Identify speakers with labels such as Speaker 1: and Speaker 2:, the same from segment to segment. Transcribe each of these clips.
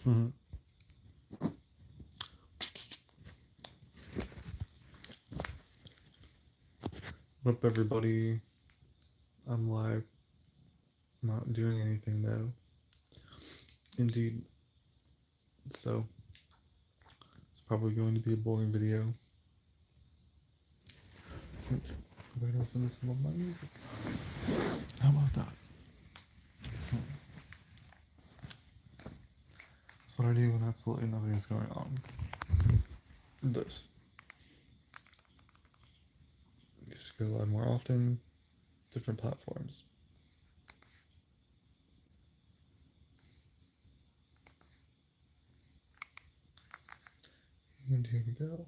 Speaker 1: Mhm. What up, everybody? I'm live. Not doing anything though. Indeed. So, it's probably going to be a boring video. I'm going to listen to some of my music. How about that? That's what I do when absolutely nothing is going on. This. I used to go live more often. Different platforms. And here we go.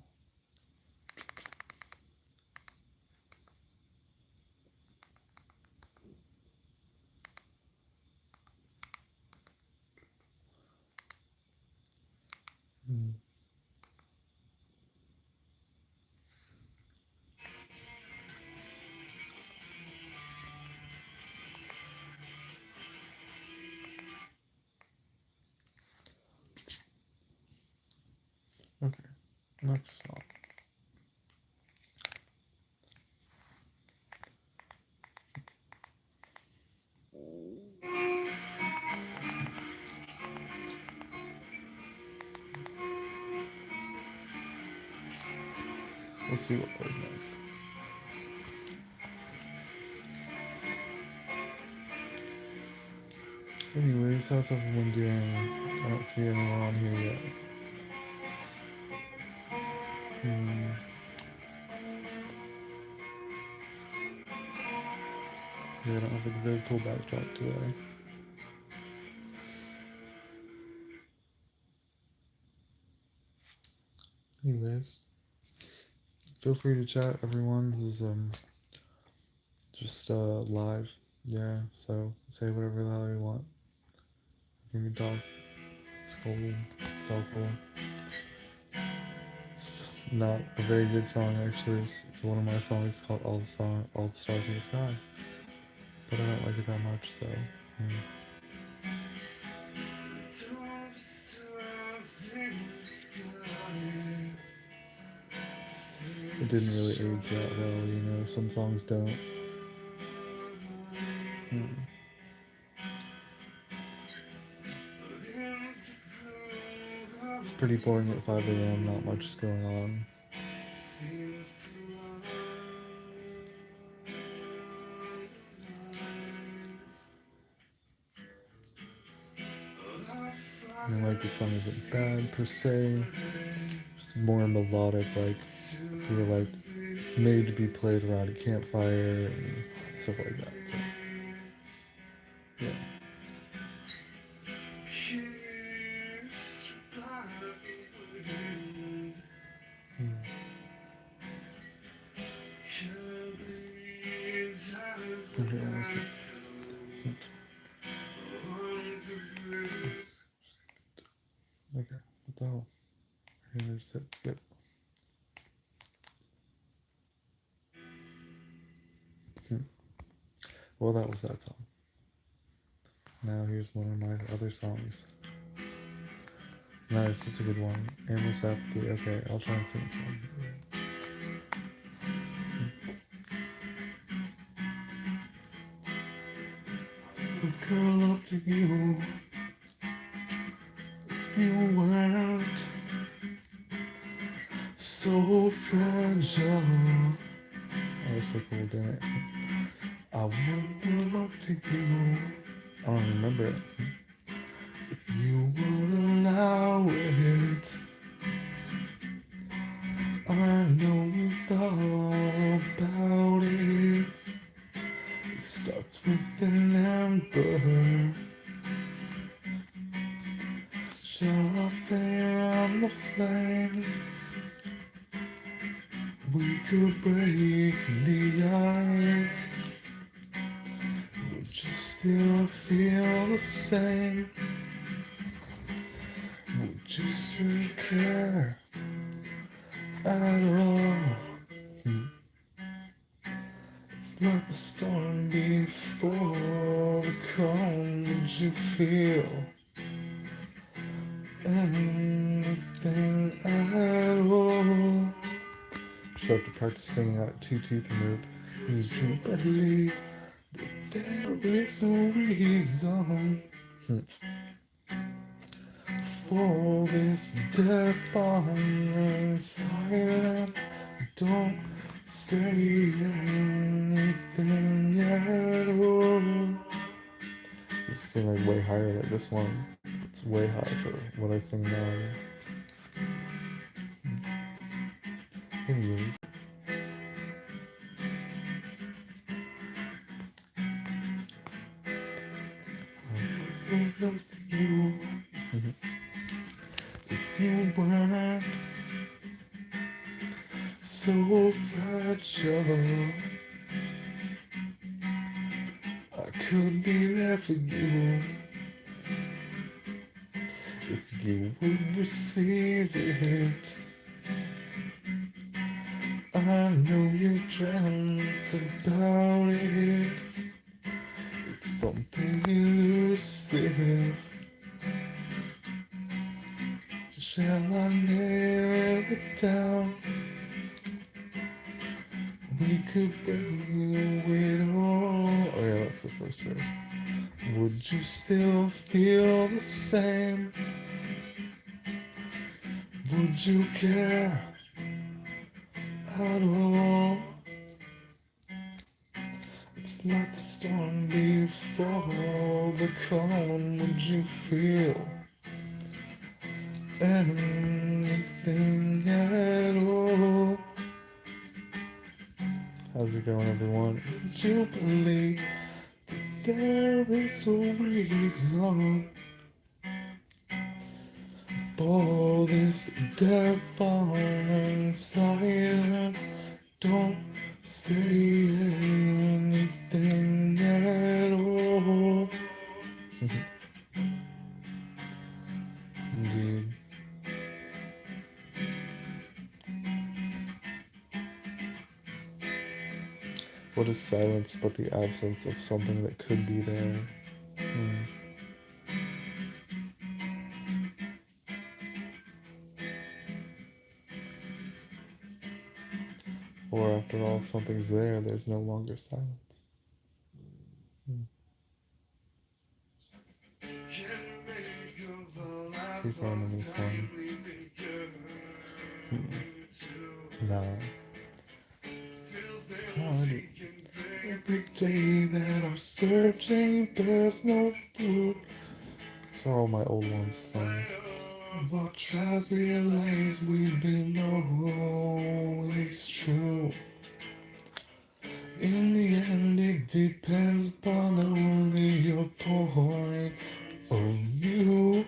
Speaker 1: Hmm. Okay. Next song. We'll see what plays next. Anyways, how's everyone doing? I don't see anyone on here yet. Yeah, I don't have a very cool backdrop today. Anyways, feel free to chat, everyone. This is just live. Yeah, so say whatever the hell you want. You can talk. It's cool. It's all cool. It's not a very good song actually. It's one of my songs called All the Stars in the Sky. But I don't like it that much, so it didn't really age that well, you know. Some songs don't. It's pretty boring at 5 a.m. Not much is going on. I mean, like, the song isn't bad per se. It's more melodic, like, I feel like it's made to be played around a campfire and stuff like that. So, yeah. Okay, almost good. Okay, what the hell? Okay, there's it. Skip. Well, that was that song. Now here's one of my other songs. Nice, it's a good one. Amos Apathy. Okay, I'll try and sing this one. A girl up to you, you weren't so fragile. That was so cool, damn it. I would go up to you. I don't remember it. If you would allow it. I know you thought about it. It starts with an ember. Shut off in the flames. We could break the ice. Would you still feel the same? Would you still care at all? It's not the storm before the calm. Would you feel anything at all. She'll have to practice singing out 2 teeth removed. Would you believe that there is a reason for this deafening silence? Don't say anything at all. Just sing like way higher like this one. It's way high for what I sing now. Anyways. You, if you weren't so fragile, I could be there for you. If you would receive it, I know you've dreamt about it. It's something elusive. Shall I nail it down? We could bring it all. Oh yeah, that's the first verse. Would you still feel the same? Would you care at all? It's like the storm before the calm. Would you feel anything at all? How's it going, everyone? Would you believe that there is a reason for this deafening silence? Don't say anything at all. Indeed. What is silence but the absence of something that could be there? Or after all, if something's there, there's no longer silence. Let's see if I know this one. Nah. Every day that I'm searching, there's no food. These are all my old ones. What tries realize we've been always true. In the end, it depends upon only your point of view.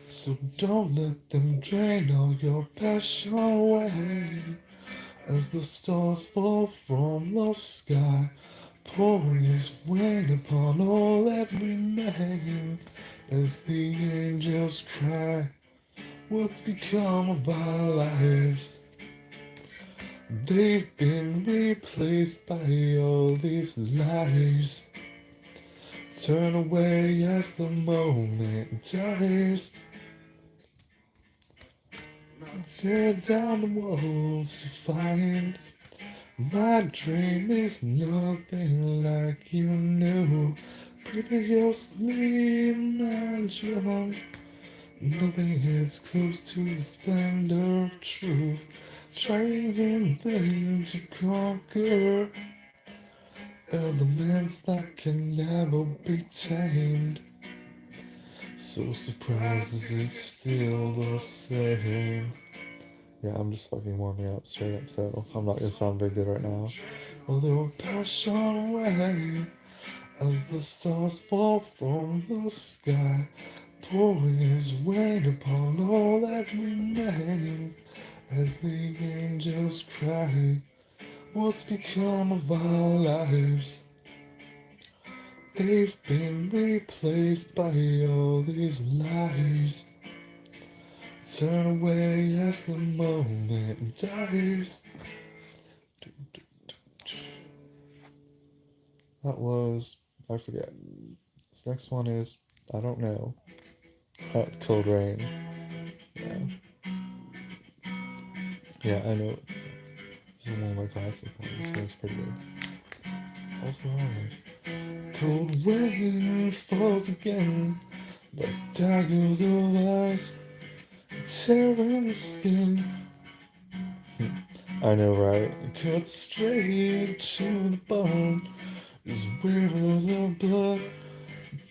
Speaker 1: So don't let them drain all your passion away. As the stars fall from the sky, pouring its rain upon all that remains. As the angels cry, what's become of our lives? They've been replaced by all these lies. Turn away as the moment dies. Tear down the walls to find my dream is nothing like you knew. Previously imagined, nothing is close to the splendor of truth. Trying in vain to conquer elements that can never be tamed. So surprised as it's still the same. Yeah, I'm just fucking warming up straight up, so I'm not gonna sound very good right now. Well, there will pass away as the stars fall from the sky, pouring its rain upon all that remains. As the angels cry, what's become of our lives? They've been replaced by all these lies. Turn away as the moment dies. That was, I forget. This next one is, I don't know. Hot Cold Rain. Yeah, yeah, I know. It's one of my classic ones, so it's pretty good. It's also hard. Cold rain falls again, like daggers of ice, tearing the skin. I know, right? Cut straight to the bone, as rivers of blood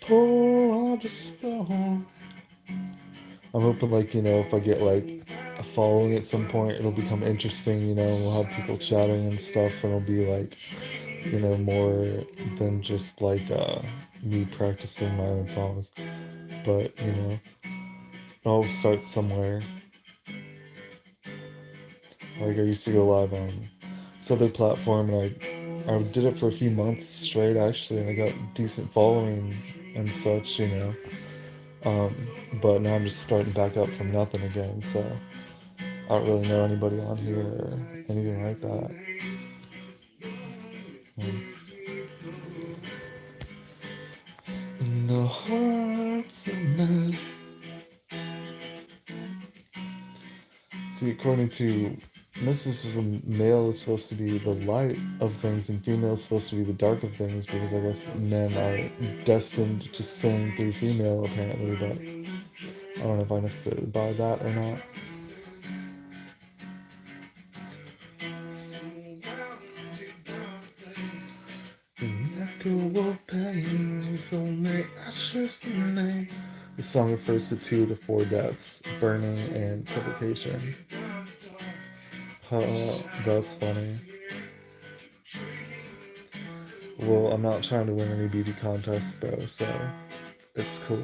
Speaker 1: pour onto stone. I'm hoping, like, if I get, like, a following at some point, it'll become interesting, we'll have people chatting and stuff, and it'll be, like, more than just, like, me practicing my own songs. But, I'll start somewhere. Like, I used to go live on this other platform, and I did it for a few months straight, actually, and I got decent following and such, but now I'm just starting back up from nothing again, so I don't really know anybody on here or anything like that. In the hearts of men. See, according to mysticism, male is supposed to be the light of things and female is supposed to be the dark of things because I guess men are destined to sing through female, apparently, but I don't know if I necessarily buy that or not. An echo of pain is only ashes remain. The song refers to two of the four deaths, burning and suffocation. That's funny. Well, I'm not trying to win any beauty contests, bro, so it's cool.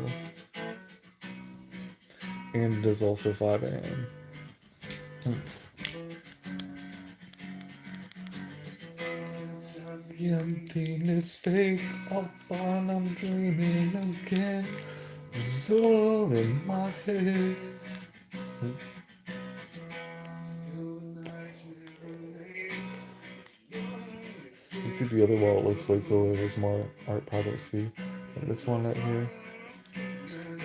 Speaker 1: And it is also 5 a.m. The emptiness fades off while I'm dreaming again. It's all in my head. You see the other wall, it looks way cooler. There's more art projects, see? Like this one right here.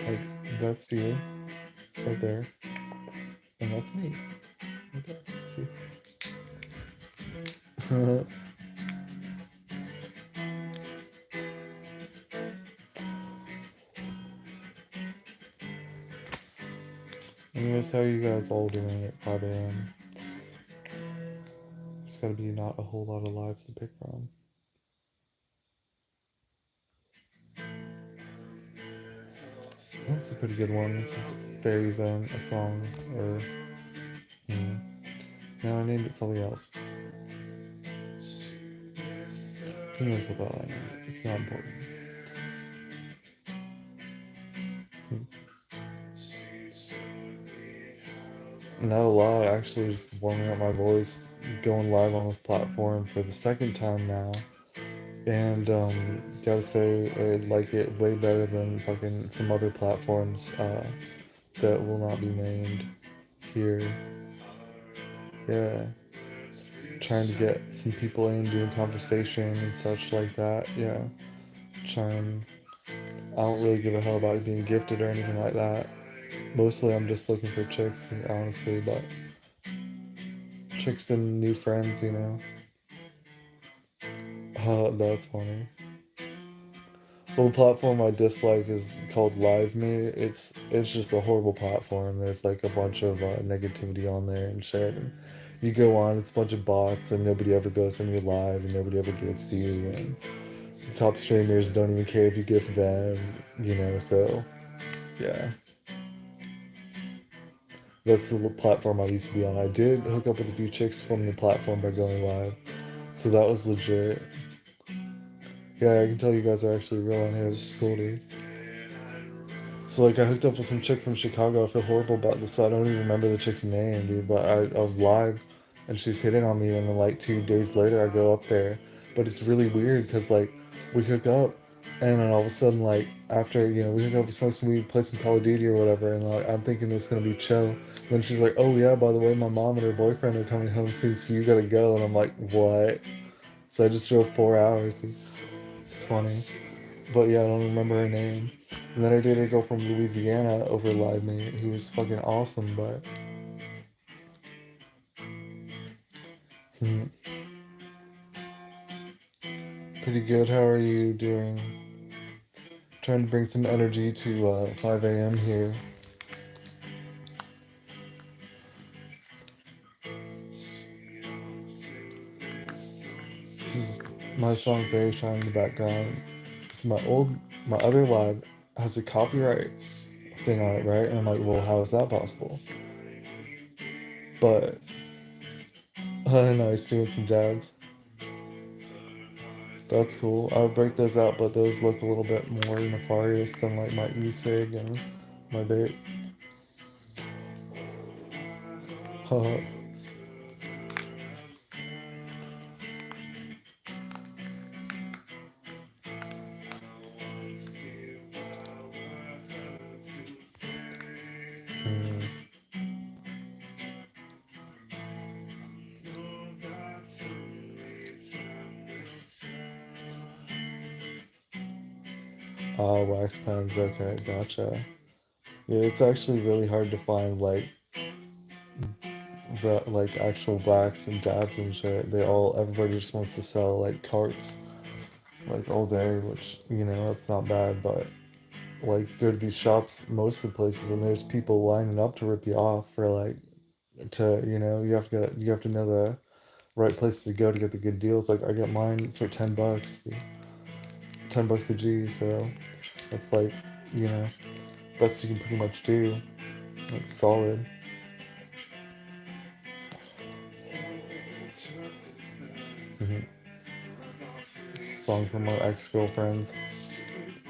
Speaker 1: Like, that's you, right there. And that's me, right there. See? Anyways, how are you guys all doing at 5 a.m.? There's gotta be not a whole lot of lives to pick from. That's a pretty good one. This is Fairy Zone, a song, or... No, I named it something else. Who knows what that I named it? It's not important. Not a lot, actually, just warming up my voice, going live on this platform for the second time now. And gotta say, I like it way better than fucking some other platforms that will not be named here. Yeah, trying to get some people in, doing conversation and such like that. Yeah, trying. I don't really give a hell about being gifted or anything like that. Mostly, I'm just looking for chicks, honestly, but chicks and new friends. That's funny. Well, the platform I dislike is called LiveMe. It's just a horrible platform. There's like a bunch of negativity on there and shit. And you go on, it's a bunch of bots, and nobody ever goes in your live, and nobody ever gives to you. And the top streamers don't even care if you give to them. So yeah, that's the platform I used to be on. I did hook up with a few chicks from the platform by going live, so that was legit. Yeah, I can tell you guys are actually real on here. This is cool, dude. So like I hooked up with some chick from Chicago. I feel horrible about this. I don't even remember the chick's name, dude. But I was live, and she's hitting on me. And then like 2 days later, I go up there. But it's really weird because like we hook up, and then all of a sudden like after we hook up, we smoke some weed, play some Call of Duty or whatever. And like I'm thinking it's gonna be chill. And then she's like, "Oh yeah, by the way, my mom and her boyfriend are coming home soon, so you gotta go." And I'm like, "What?" So I just drove 4 hours. Dude. It's funny. But yeah, I don't remember her name. And then I dated a girl from Louisiana over Live Mate who was fucking awesome, but hmm, pretty good. How are you doing? Trying to bring some energy to 5 a.m. here. This is my song very shine in the background. This is my other lab has a copyright thing on it, right? And I'm like, well, how is that possible? But nice doing some jabs. That's cool. I would break those out, but those look a little bit more nefarious than like my e-cig and my vape. Haha. Hmm. Wax pens. Okay, gotcha. Yeah, it's actually really hard to find like actual wax and dabs and shit. Everybody just wants to sell like carts like all day, which that's not bad, but like you go to these shops, most of the places, and there's people lining up to rip you off for like to you have to know the right places to go to get the good deals. Like I get mine for $10, dude. $10 a G, so that's like you know best you can pretty much do. That's solid. Mhm. Song from my ex-girlfriends.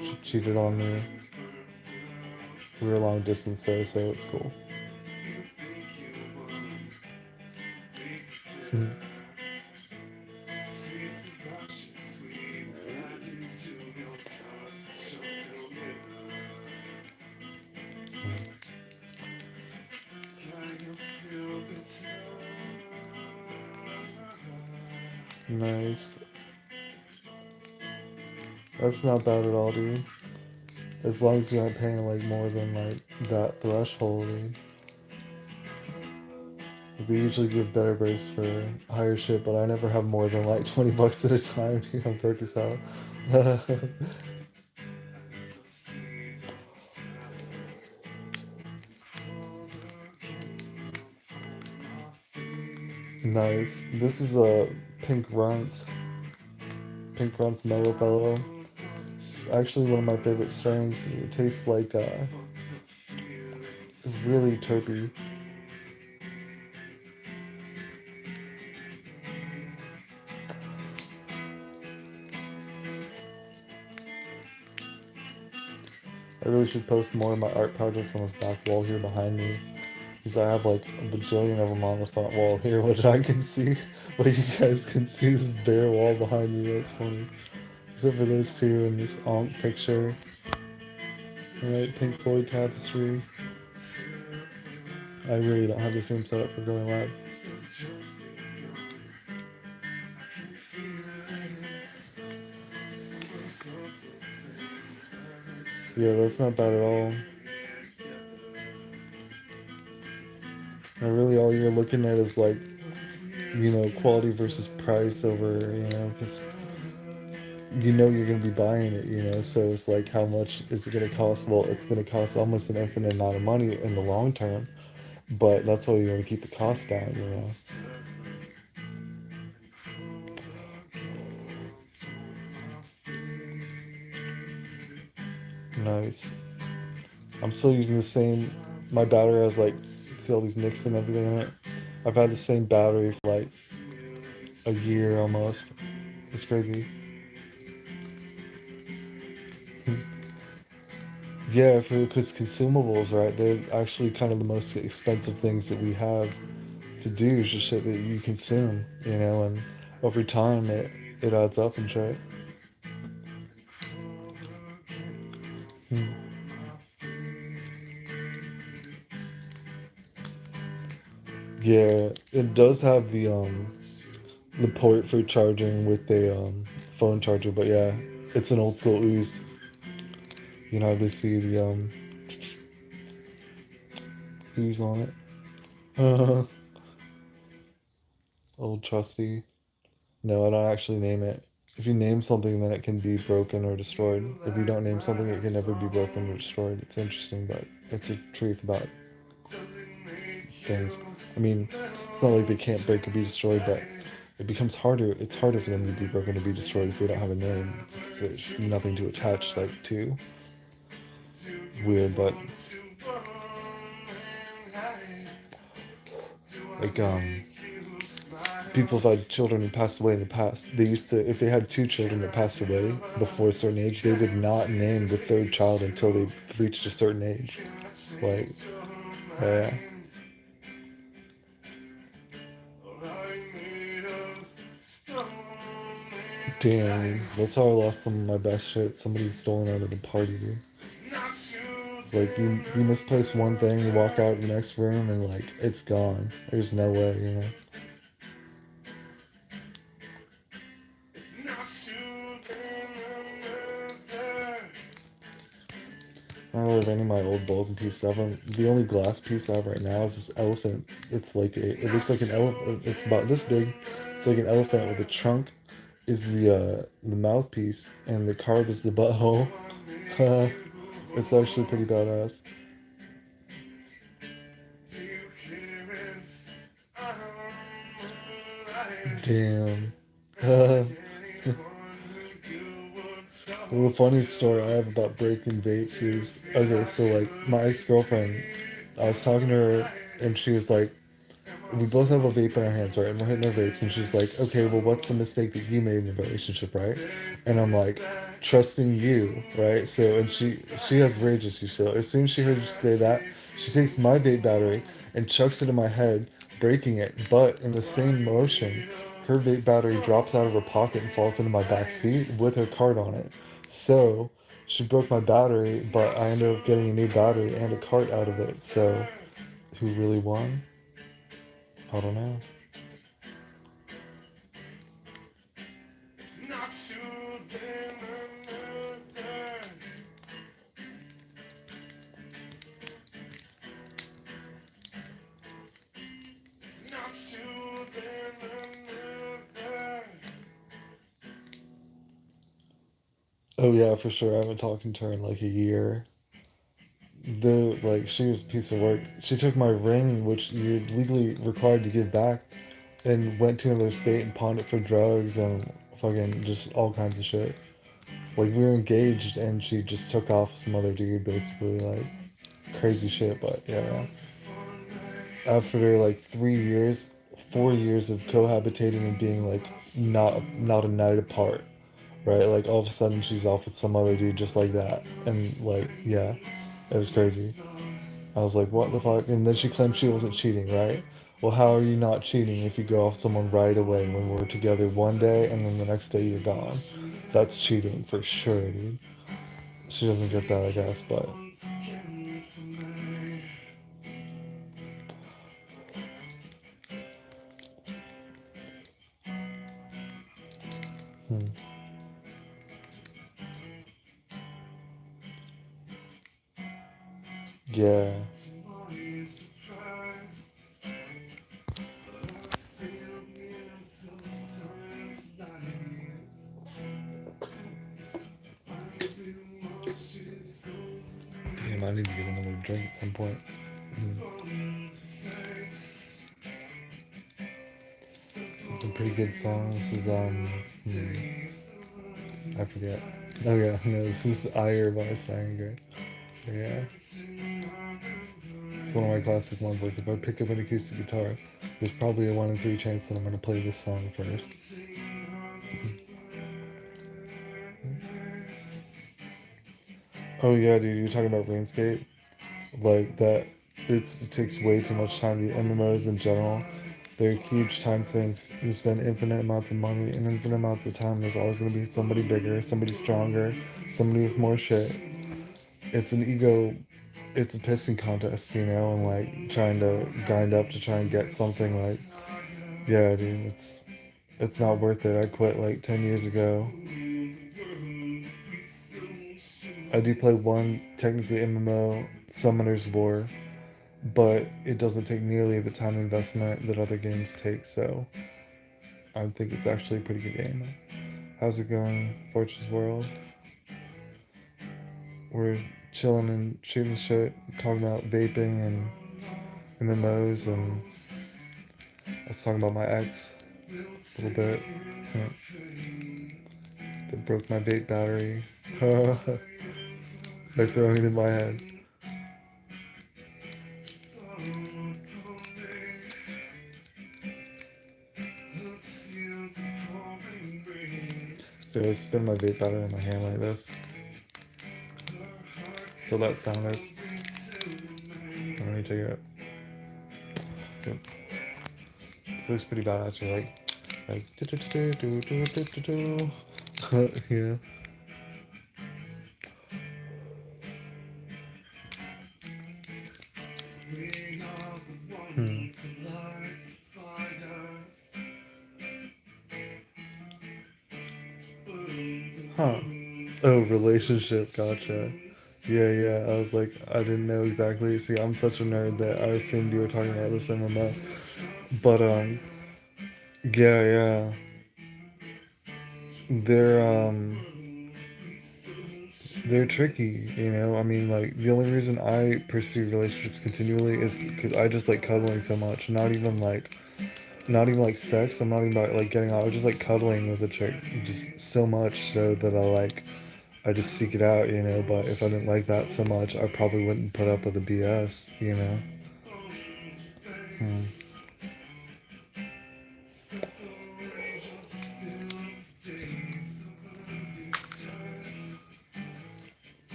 Speaker 1: She cheated on me. We were long distance though, so it's cool. Nice. That's not bad at all, dude. As long as you aren't paying like more than like that threshold, dude. They usually give better breaks for higher shit, but I never have more than like $20 at a time, dude. I'm broke as hell. Nice. This is a Pink Runtz. Pink Runtz Mellow Fellow. It's actually one of my favorite strains. It tastes like it's really terpy. I really should post more of my art projects on this back wall here behind me. Because I have like a bajillion of them on the front wall here, which I can see. But you guys can see this bare wall behind me. That's funny. Except for those two and this Ankh picture. Alright, Pink Floyd tapestry. I really don't have this room set up for going live. Yeah, that's not bad at all. And really all you're looking at is like, quality versus price over, because you're going to be buying it, so it's like how much is it going to cost? Well, it's going to cost almost an infinite amount of money in the long term, but that's why you want to keep the cost down. Nice. I'm still using the same. My battery has like, see all these nicks and everything in it. I've had the same battery for like a year almost. It's crazy. Yeah, because consumables, right? They're actually kind of the most expensive things that we have to do is just shit that you consume, and over time it adds up and shit. Hmm. Yeah, it does have the port for charging with a phone charger, but yeah, It's an old school ooze. You can hardly see the ooze on it. Old trusty. No, I don't actually name it. If you name something, then it can be broken or destroyed. If you don't name something, it can never be broken or destroyed. It's interesting, but it's a truth about things. I mean, it's not like they can't break or be destroyed, but it becomes harder. It's harder for them to be broken or be destroyed if they don't have a name. Because there's nothing to attach like to. It's weird, but like people have had children who passed away in the past. They used to, if they had two children that passed away before a certain age, they would not name the third child until they reached a certain age. Like, yeah. Damn, that's how I lost some of my best shit. Somebody stolen out of the party, dude. It's like you misplace one thing, you walk out in the next room, and like it's gone. There's no way, you know. I don't really have any of my old bowls and pieces. The only glass piece I have right now is this elephant. It's like it looks like an elephant. It's about this big. It's like an elephant with a trunk is the mouthpiece, and the carb is the butthole. It's actually pretty badass. Damn. Well, the funniest story I have about breaking vapes is okay. So like my ex girlfriend, I was talking to her, and she was like, we both have a vape in our hands, right? And we're hitting our vapes, and she's like, okay, well, what's the mistake that you made in the relationship, right? And I'm like, trusting you, right? So, and she has rage issues. So as soon as she heard you say that, she takes my vape battery and chucks it in my head, breaking it. But in the same motion, her vape battery drops out of her pocket and falls into my back seat with her card on it. So she broke my battery, but I ended up getting a new battery and a cart out of it. So who really won? I don't know. Oh yeah, for sure. I haven't talked to her in like a year. The like she was a piece of work. She took my ring, which you're legally required to give back, and went to another state and pawned it for drugs and fucking just all kinds of shit. Like we were engaged, and she just took off with some other dude, basically like crazy shit. But yeah, after like 3 years, 4 years of cohabitating and being like not a night apart, right? Like all of a sudden she's off with some other dude just like that, and like yeah, it was crazy. I was like, what the fuck? And then she claimed she wasn't cheating, right? Well, how are you not cheating if you go off someone right away when we're together one day and then the next day you're gone? That's cheating for sure, dude. She doesn't get that, I guess, but hmm. Yeah. Damn, I need to get another drink at some point. It's a pretty good song. This is I forget. Oh yeah, no, this is Ire by Sanger. Yeah, it's one of my classic ones. Like if I pick up an acoustic guitar, there's probably a 1 in 3 chance that I'm gonna play this song first. Oh yeah, dude, you're talking about RuneScape? Like that, it takes way too much time. The MMOs in general, they're huge time sinks. You spend infinite amounts of money and infinite amounts of time. There's always gonna be somebody bigger, somebody stronger, somebody with more shit. It's an ego. It's a pissing contest, you know, and like trying to grind up to try and get something. Like, yeah, dude, it's not worth it. I quit like 10 years ago. I do play one technically MMO, Summoner's War, but it doesn't take nearly the time investment that other games take, so I think it's actually a pretty good game. How's it going, Fortune's World? We're chilling and shooting shit, talking about vaping and MMOs, and I was talking about my ex a little bit. That broke my vape battery by throwing it in my head. So I spin my vape battery in my hand like this. So that sound is. Let me take it. Good. This looks pretty badass. You're like yeah. Hmm. Huh. Oh, relationship. Gotcha. Yeah, yeah. I was like, I didn't know exactly. See, I'm such a nerd that I assumed you were talking about this MMO. But yeah, yeah. They're they're tricky, you know. I mean, like the only reason I pursue relationships continually is because I just like cuddling so much. Not even like sex. I'm not even about like getting out. I was just like cuddling with a chick, just so much so that I just seek it out, you know. But if I didn't like that so much, I probably wouldn't put up with the BS, you know. Hmm.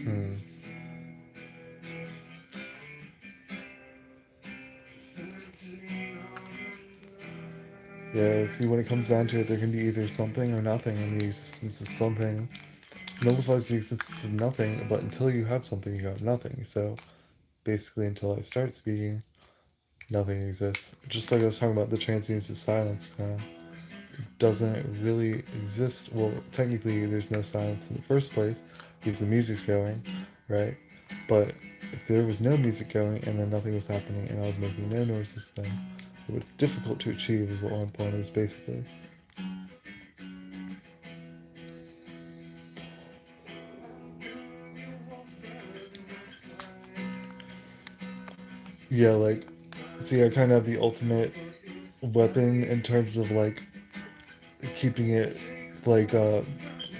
Speaker 1: Hmm. Yeah. See, when it comes down to it, there can be either something or nothing, and the existence of something nullifies the existence of nothing. But until you have something, you have nothing. So basically, until I start speaking, nothing exists. Just like I was talking about the transience of silence. Doesn't really exist. Well, technically, there's no silence in the first place because the music's going, right? But if there was no music going and then nothing was happening and I was making no noises, then it was difficult to achieve, is what my point is basically. Yeah, like, see, I kind of have the ultimate weapon in terms of like keeping it like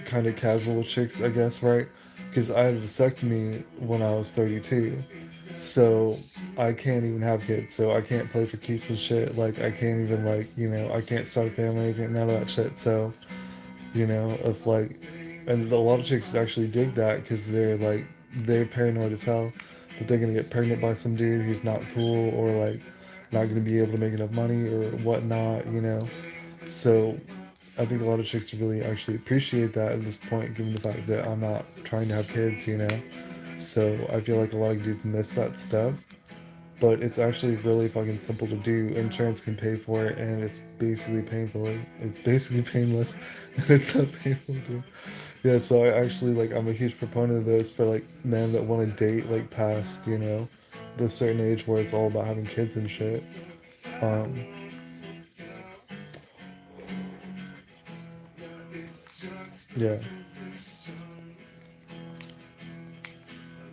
Speaker 1: kind of casual with chicks, I guess, right? Because I had a vasectomy when I was 32, so I can't even have kids. So I can't play for keeps and shit. Like I can't even like I can't start a family. I can't none of that shit. So if like, and a lot of chicks actually dig that because they're paranoid as hell that they're gonna get pregnant by some dude who's not cool or like not gonna be able to make enough money or whatnot. So I think a lot of chicks really actually appreciate that at this point, given the fact that I'm not trying to have kids. So I feel like a lot of dudes miss that step, but it's actually really fucking simple to do. Insurance can pay for it, and it's basically painless, and it's not painful to do. Yeah, so I actually like I'm a huge proponent of this for like men that want to date like past the certain age where it's all about having kids and shit. Um, yeah.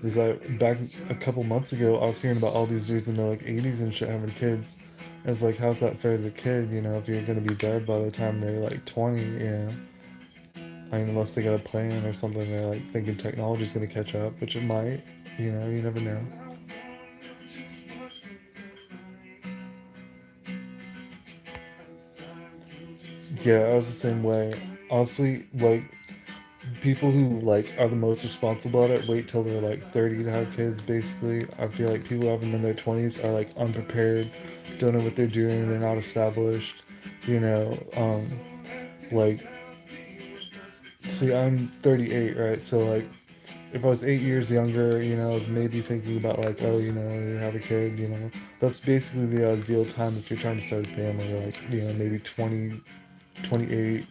Speaker 1: Because back a couple months ago, I was hearing about all these dudes in their like 80s and shit having kids. And it's like, how's that fair to the kid? If you're gonna be dead by the time they're like 20, I mean, unless they got a plan or something, they're like thinking technology's gonna catch up, which it might. You never know. Yeah, I was the same way. Honestly, like people who like are the most responsible at it wait till they're like 30 to have kids. Basically, I feel like people who have them in their 20s are like unprepared, don't know what they're doing, they're not established. You know, like see, I'm 38, right? So like, if I was 8 years younger, I was maybe thinking about like, oh, you have a kid. That's basically the ideal time if you're trying to start a family. Like, maybe 20, 28.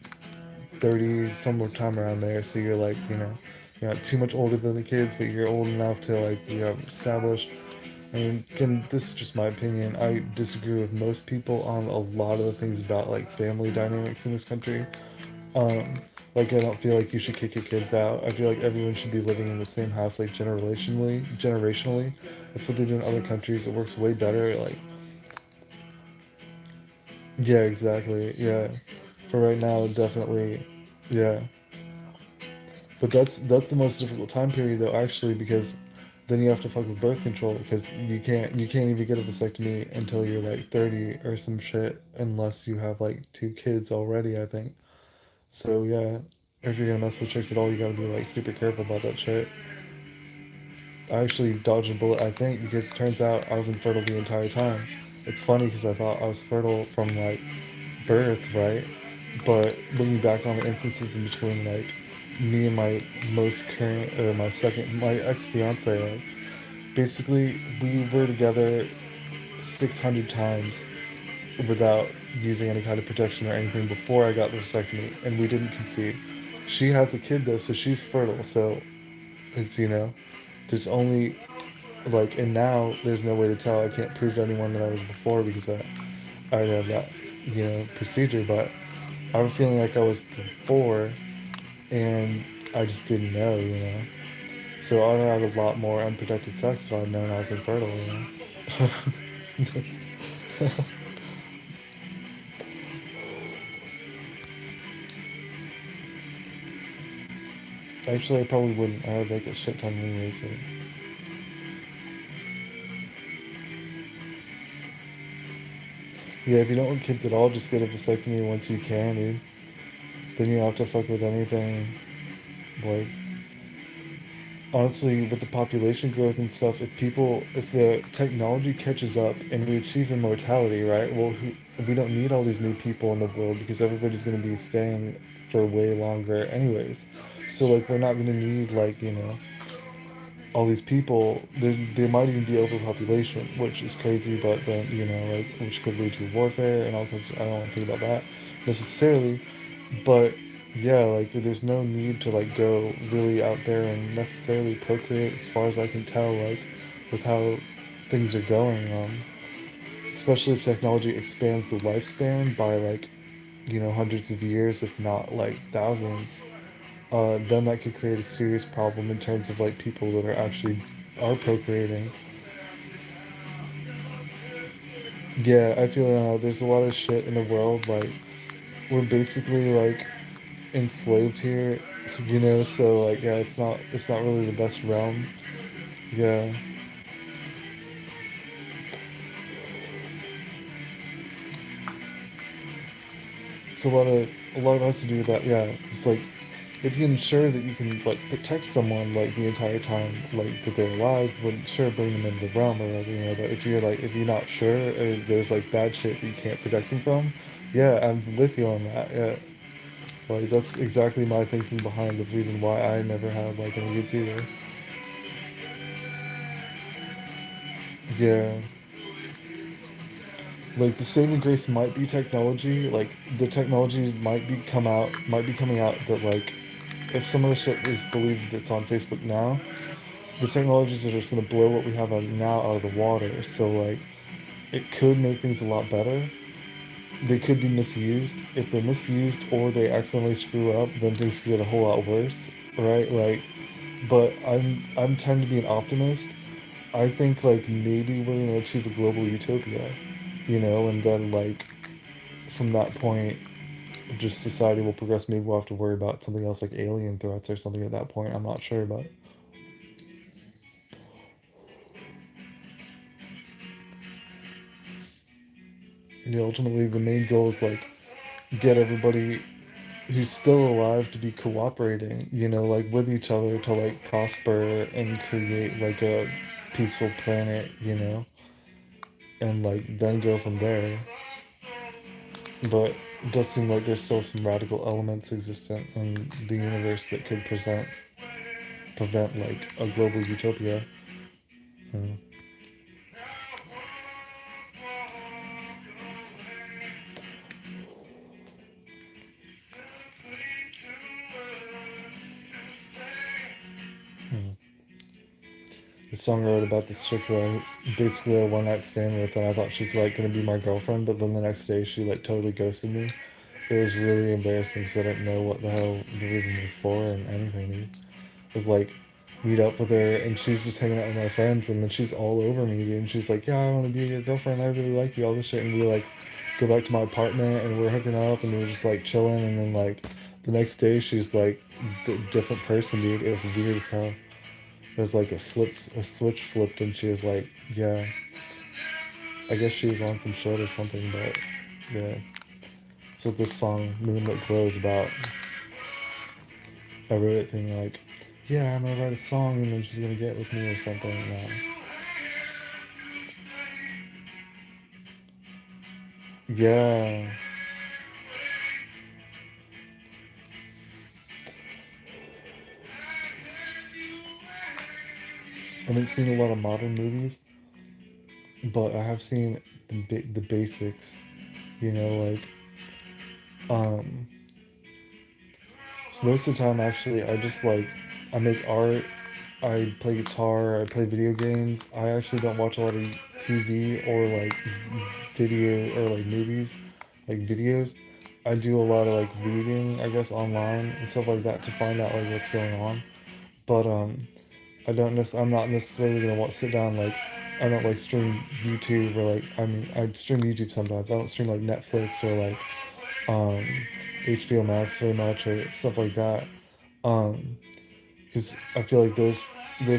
Speaker 1: 30, somewhere time around there. So you're like, you're not too much older than the kids, but you're old enough to like you have established. I mean, again, this is just my opinion. I disagree with most people on a lot of the things about like family dynamics in this country. Um, like I don't feel like you should kick your kids out. I feel like everyone should be living in the same house, like generationally. That's what they do in other countries. It works way better. Like, yeah, exactly. Yeah. For right now, definitely. Yeah. But that's the most difficult time period though, actually, because then you have to fuck with birth control because you can't even get a vasectomy until you're like 30 or some shit unless you have like two kids already, I think. So yeah, if you're gonna mess with chicks at all, you gotta be like super careful about that shit. I actually dodged a bullet, I think, because it turns out I was infertile the entire time. It's funny because I thought I was fertile from like birth, right? But looking back on the instances in between, like me and my most current or my ex fiance, like, basically we were together 600 times without using any kind of protection or anything before I got the vasectomy, and we didn't conceive. She has a kid though, so she's fertile. So it's there's only like, and now there's no way to tell. I can't prove to anyone that I was before because I already have that procedure, but I have a feeling like I was before, and I just didn't know. So I would have had a lot more unprotected sex if I'd known I was infertile. Actually, I probably wouldn't. I had like a shit ton anyway, so. Yeah, if you don't want kids at all, just get a vasectomy once you can, dude. Then you don't have to fuck with anything. Like, honestly, with the population growth and stuff, if the technology catches up and we achieve immortality, right? Well, we don't need all these new people in the world because everybody's going to be staying for way longer, anyways. So, like, we're not going to need, like, all these people. There might even be overpopulation, which is crazy, but then, like, which could lead to warfare and all kinds of, I don't want to think about that necessarily. But yeah, like there's no need to like go really out there and necessarily procreate as far as I can tell, like with how things are going. Especially if technology expands the lifespan by like, hundreds of years, if not like thousands, then that could create a serious problem in terms of like people that are procreating. Yeah, I feel there's a lot of shit in the world, like we're basically like enslaved here, so like yeah, it's not really the best realm. Yeah. It's a lot of has to do with that. Yeah. It's like if you ensure that you can like protect someone like the entire time like that they're alive, would sure bring them into the realm or whatever, but if you're not sure or there's like bad shit that you can't protect them from, yeah, I'm with you on that. Yeah. Like that's exactly my thinking behind the reason why I never had like any kids either. Yeah. Like the saving grace might be technology. Like the technology might be coming out that like if some of the shit is believed that's on Facebook now, the technologies are just gonna blow what we have on now out of the water. So like it could make things a lot better. They could be misused. If they're misused or they accidentally screw up, then things could get a whole lot worse, right? Like, but I'm tend to be an optimist. I think like maybe we're gonna achieve a global utopia, and then like from that point, just society will progress. Maybe we'll have to worry about something else like alien threats or something at that point. I'm not sure, but ultimately the main goal is like get everybody who's still alive to be cooperating, like with each other to like prosper and create like a peaceful planet, and like then go from there. But it does seem like there's still some radical elements existent in the universe that could prevent like a global utopia. Hmm. the song I wrote about this chick who I basically had a one night stand with, and I thought she's like gonna be my girlfriend, but then the next day she like totally ghosted me. It was really embarrassing because I didn't know what the hell the reason was for and anything. Dude. It was like meet up with her, and she's just hanging out with my friends, and then she's all over me, dude. And she's like, "Yeah, I want to be your girlfriend. I really like you." All this shit, and we like go back to my apartment, and we're hooking up, and we're just like chilling, and then like the next day she's like different person, dude. It was weird as hell. It was like a switch flipped, and she was like, "Yeah, I guess she was on some shit or something." But yeah, that's what this song "Moonlit Glow" is about. I wrote it thinking like, "Yeah, I'm gonna write a song, and then she's gonna get with me or something." No. Yeah, I haven't seen a lot of modern movies, but I have seen the basics. You know, like um, so most of the time actually, I just like I make art. I play guitar. I play video games. I actually don't watch a lot of TV or like video or like movies, like videos. I do a lot of like reading, I guess, online and stuff like that to find out like what's going on. But I'm not necessarily gonna want sit down like I don't like stream YouTube or like I mean I stream YouTube sometimes. I don't stream like Netflix or like um HBO Max very much or stuff like that. Um, because I feel like those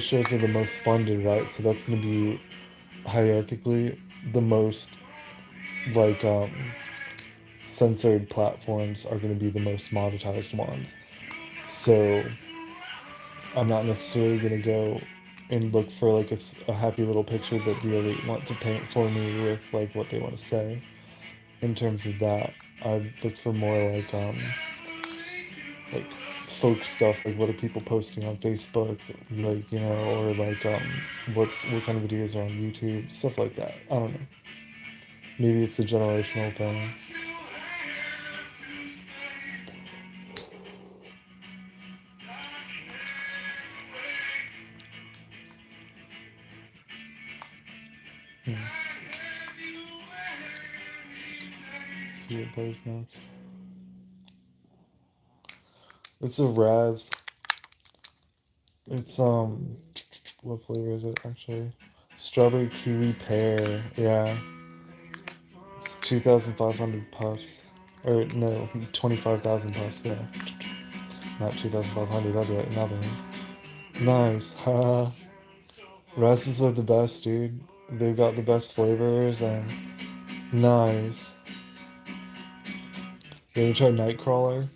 Speaker 1: shows are the most funded, right? So that's gonna be hierarchically the most like censored platforms are gonna be the most monetized ones. So I'm not necessarily gonna go and look for like a happy little picture that the elite want to paint for me with like what they want to say. In terms of that, I look for more like folk stuff, like what are people posting on Facebook, like you know, or like what kind of videos are on YouTube, stuff like that. I don't know. Maybe it's a generational thing. Hmm. See what plays next. It's a Raz. It's what flavor is it actually? Strawberry kiwi pear. Yeah. It's 2,500 puffs. Or no, 25,000 puffs, yeah. Not 2,500, that'd be like nothing. Nice. Haha. Rices are the best, dude. They've got the best flavors and nice. You ever tried Nightcrawler?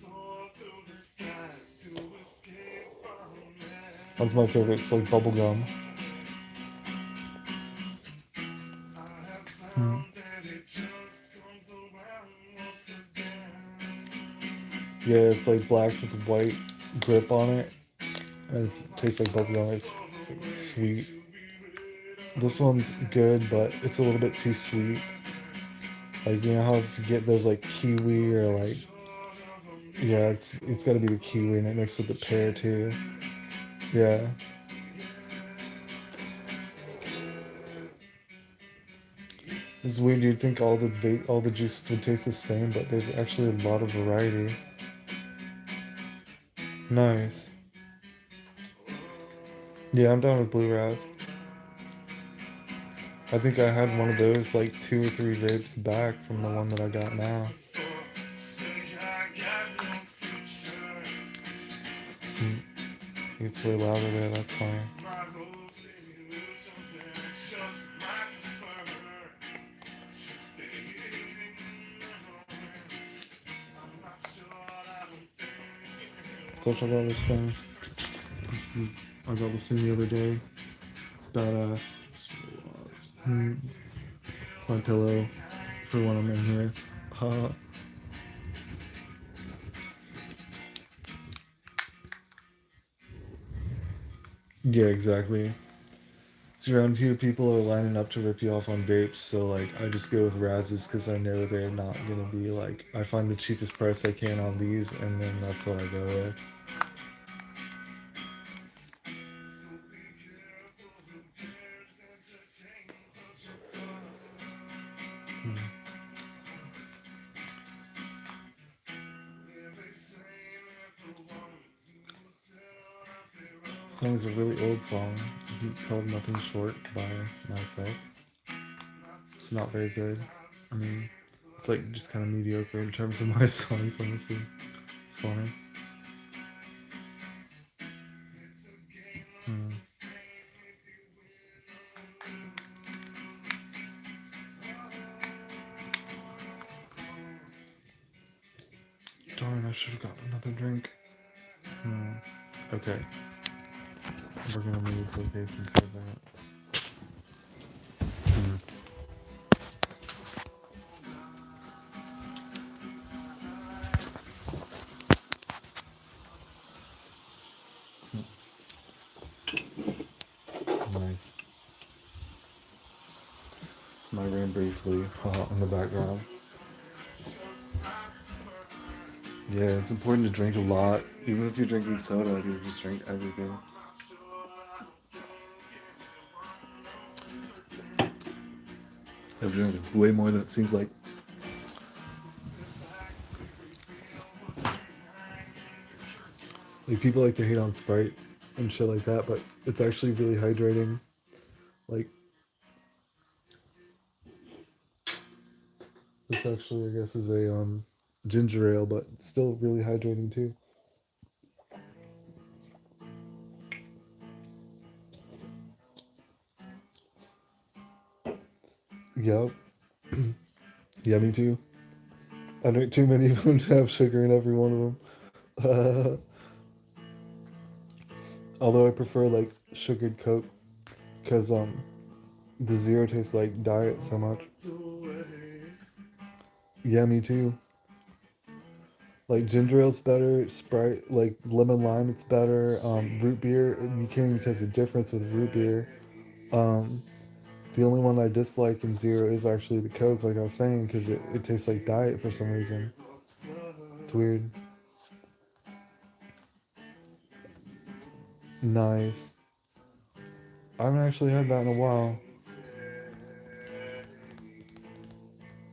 Speaker 1: That's my favorite. It's like bubblegum. Hmm. Yeah, it's like black with a white grip on it. And it tastes like bubblegum. It's sweet. This one's good, but it's a little bit too sweet. Like you know how if you get those like kiwi or like yeah, it's got to be the kiwi and it mixed with the pear too. Yeah, it's weird. You'd think all the juices would taste the same, but there's actually a lot of variety. Nice. Yeah, I'm down with blue raz. I think I had one of those like 2 or 3 vapes back from the one that I got now. Hmm. It's way louder there. That's fine. So check out this thing. I got this thing the other day. It's badass. Hmm. It's my pillow for when I'm in here. Yeah, exactly. It's around here, people are lining up to rip you off on vapes, so like I just go with Raz's because I know they're not gonna be like I find the cheapest price I can on these, and then that's what I go with. song is a really old song. It's called Nothing Short by myself. It's not very good. I mean, it's like just kind of mediocre in terms of my songs, honestly. It's funny. Hmm. Darn, I should have gotten another drink. Hmm. Okay, we're gonna move locations for that. Hmm. Nice. It's migraine briefly in the background. Yeah, it's important to drink a lot. Even if you're drinking soda, you just drink everything. I've drank way more than it seems like. Like people like to hate on Sprite and shit like that, but it's actually really hydrating. Like this actually, I guess, is a ginger ale, but it's still really hydrating too. Yep. Yeah, me too. I drink too many of them to have sugar in every one of them. Although I prefer like sugared Coke because the zero tastes like diet so much. Yeah, me too. Like ginger ale's better. Sprite, like lemon lime, it's better. Root beer, you can't even taste the difference with root beer. Um, the only one I dislike in zero is actually the Coke, like I was saying, because it tastes like diet for some reason. It's weird. Nice. I haven't actually had that in a while.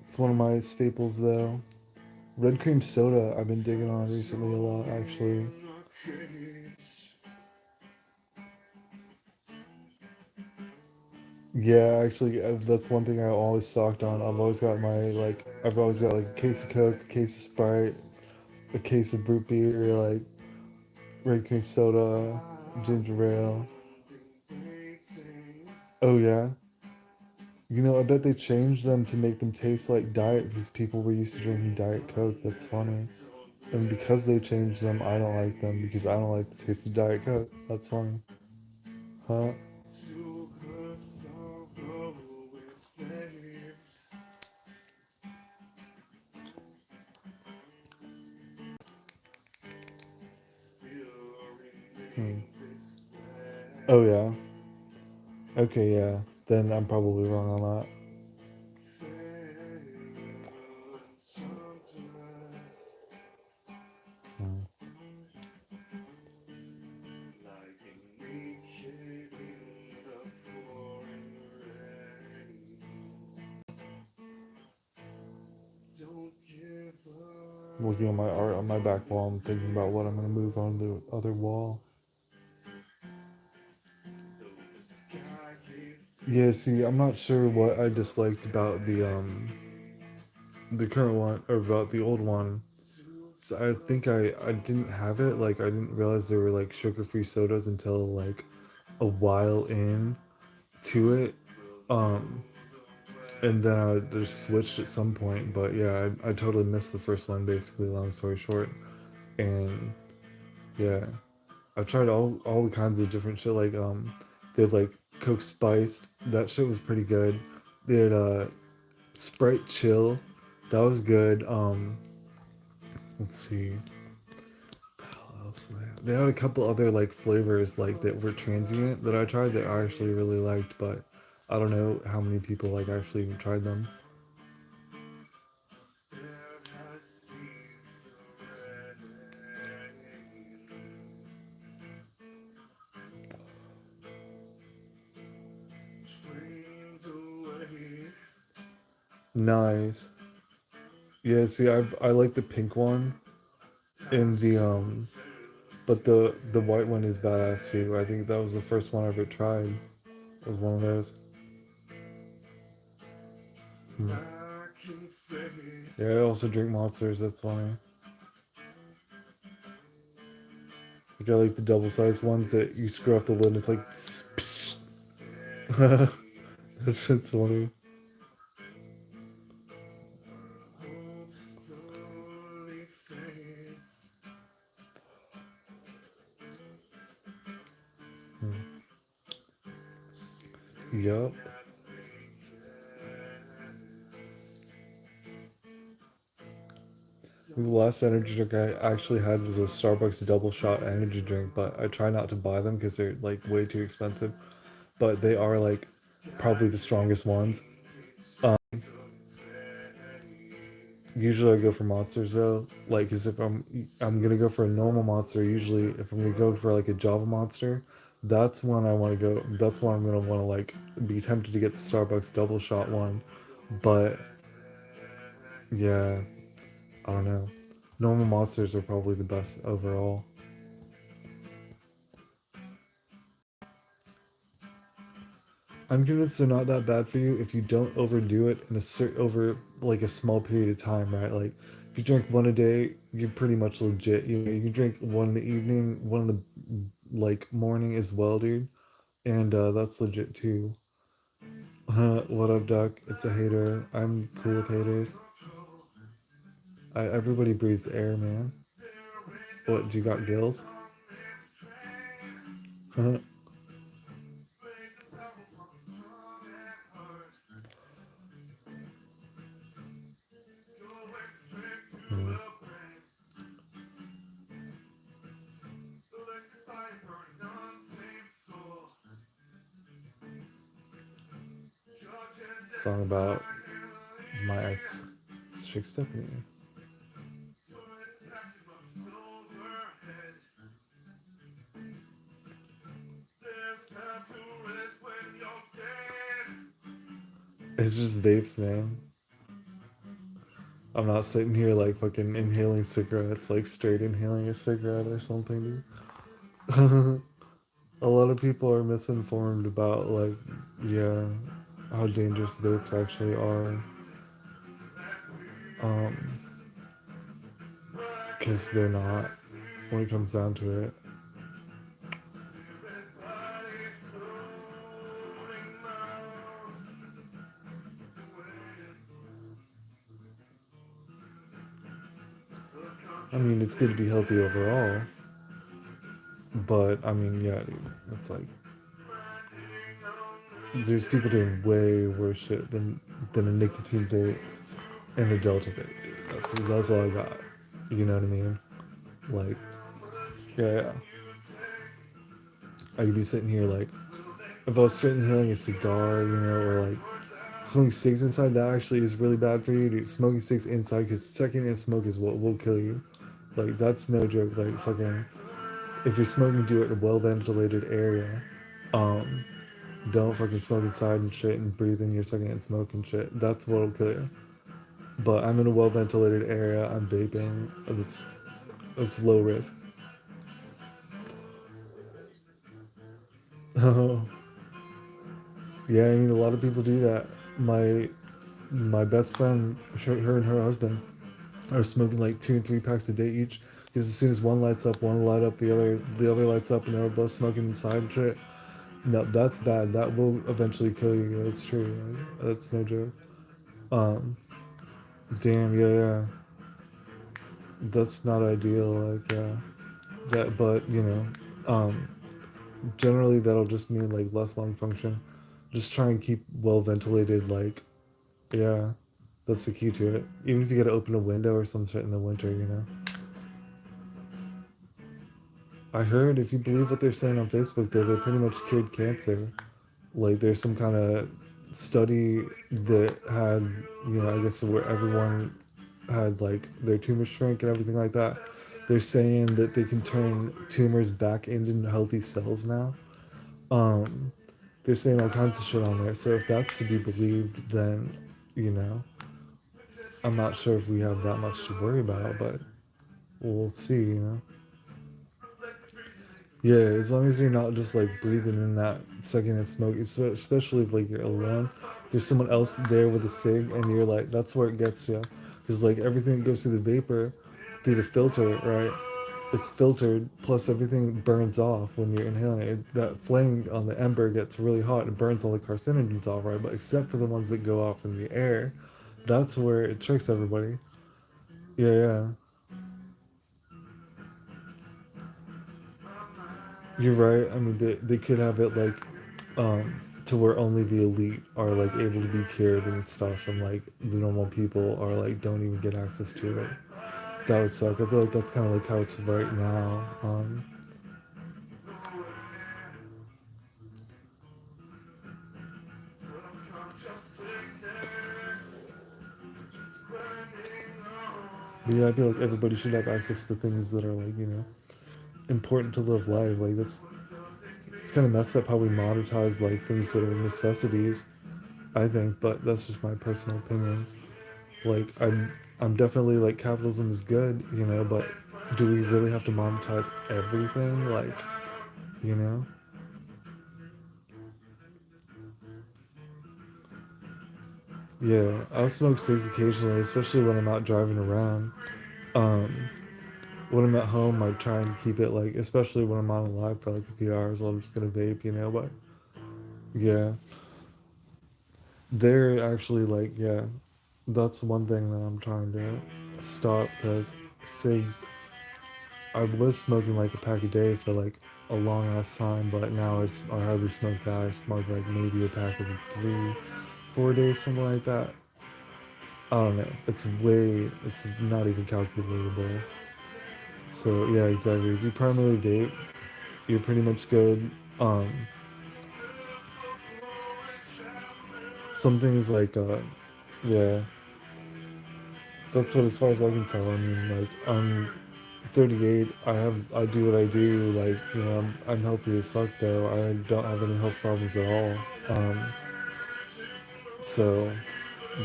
Speaker 1: It's one of my staples though. Red cream soda, I've been digging on recently a lot, actually. Yeah, actually, that's one thing I always stocked on. I've always got like a case of Coke, a case of Sprite, a case of root beer, like red cream soda, ginger ale. Oh yeah. I bet they changed them to make them taste like diet because people were used to drinking Diet Coke. That's funny. And because they changed them, I don't like them because I don't like the taste of Diet Coke. That's funny. Huh? Hmm. Oh yeah. Okay, yeah. Then I'm probably wrong on that. Hmm. I'm looking at my art on my back wall. I'm thinking about what I'm gonna move on the other wall. Yeah, see, I'm not sure what I disliked about the current one or about the old one. So I think I didn't have it. Like I didn't realize there were like sugar-free sodas until like a while in to it. Um, and then I just switched at some point. But yeah, I totally missed the first one. Basically, long story short, and yeah, I've tried all the kinds of different shit. Like they had like Coke spiced. That shit was pretty good. They had Sprite chill. That was good. Let's see. What else they had a couple other like flavors like that were transient that I tried that I actually really liked, but I don't know how many people like actually even tried them. Nice. Yeah, see, I like the pink one in the But the white one is badass too. I think that was the first one I ever tried. Was one of those. Hmm. Yeah, I also drink monsters. That's funny. Like I like the double sized ones that you screw off the lid and it's like. That shit's funny. Hmm. Yup. The last energy drink I actually had was a Starbucks double shot energy drink, but I try not to buy them because they're like way too expensive. But they are like probably the strongest ones. Um, Usually I go for monsters though. Like, cause if I'm gonna go for a normal monster. Usually, if I'm gonna go for like a Java monster, that's when I want to go. That's when I'm gonna want to like be tempted to get the Starbucks double shot one. But yeah, I don't know. Normal monsters are probably the best overall. I'm convinced they're not that bad for you if you don't overdo it in a over like a small period of time, right? Like if you drink one a day, you're pretty much legit. You know, you can drink one in the evening, one in the like morning as well, dude, and that's legit too. What up, Duck? It's a hater. I'm cool with haters. Everybody breathes air, man. What? Do you got gills? Hmm. Song about my ex, chick Stephanie. It's just vapes, man. I'm not sitting here like fucking inhaling cigarettes, like straight inhaling a cigarette or something, dude. A lot of people are misinformed about like, yeah, how dangerous vapes actually are. Um, because they're not when it comes down to it. I mean, it's good to be healthy overall, but I mean, yeah, dude, it's like there's people doing way worse shit than a nicotine vape and a Delta vape. Dude. That's all I got. You know what I mean? Like, yeah, yeah. I could be sitting here like if I was straight inhaling a cigar, you know, or like smoking cigs inside, that actually is really bad for you, dude. Smoking cigs inside, because secondhand smoke is what will kill you. Like, that's no joke. Like, fucking, if you're smoking, do it in a well ventilated area. Um, don't fucking smoke inside and shit and breathe in your secondhand smoke and shit. That's what'll kill you. But I'm in a well ventilated area. I'm vaping. It's low risk. Oh, yeah. I mean, a lot of people do that. My best friend, her and her husband are smoking like 2 and 3 packs a day each. Because as soon as one lights up, one light up, the other lights up, and they're both smoking inside and shit. No, that's bad. That will eventually kill you. That's true. Right? That's no joke. Um, damn, yeah, yeah. That's not ideal. Like, yeah, that. But um, generally that'll just mean like less lung function. Just try and keep well ventilated. Like, yeah, that's the key to it. Even if you gotta open a window or some shit in the winter, you know. I heard, if you believe what they're saying on Facebook, that they pretty much cured cancer. Like there's some kind of study that had, I guess where everyone had like their tumor shrink and everything like that. They're saying that they can turn tumors back into healthy cells now. Um, they're saying all kinds of shit on there. So if that's to be believed, then you know, I'm not sure if we have that much to worry about, but we'll see. Yeah, as long as you're not just like breathing in that secondhand smoke, especially if like you're alone, there's someone else there with a cig, and you're like, that's where it gets you, because like everything that goes through the vapor, through the filter, right? It's filtered, plus everything burns off when you're inhaling it. That flame on the ember gets really hot and burns all the carcinogens off, right? But except for the ones that go off in the air, that's where it tricks everybody. Yeah, yeah. You're right. I mean, they could have it like to where only the elite are like able to be cured and stuff, and like the normal people are like don't even get access to it. That would suck. I feel like that's kind of like how it's right now. But yeah, I feel like everybody should have access to things that are like important to live life. Like that's it's kind of messed up how we monetize like things that are necessities. I think, but that's just my personal opinion. Like I'm definitely like capitalism is good, but do we really have to monetize everything? Like, you know? Yeah, I'll smoke cigs occasionally, especially when I'm out driving around. Um, when I'm at home, I try and keep it like, especially when I'm on a live for like a few hours, I'm just gonna vape, But yeah, they're actually like, yeah, that's one thing that I'm trying to stop because cigs I was smoking like a pack a day for like a long ass time, but now I hardly smoke that. I smoke like maybe a pack every 3, 4 days, something like that. I don't know. It's not even calculatable. So yeah, exactly. If you primarily vape, you're pretty much good. Um, some things like yeah, that's what as far as I can tell. I mean, like I'm 38. I do what I do. Like I'm healthy as fuck though. I don't have any health problems at all. So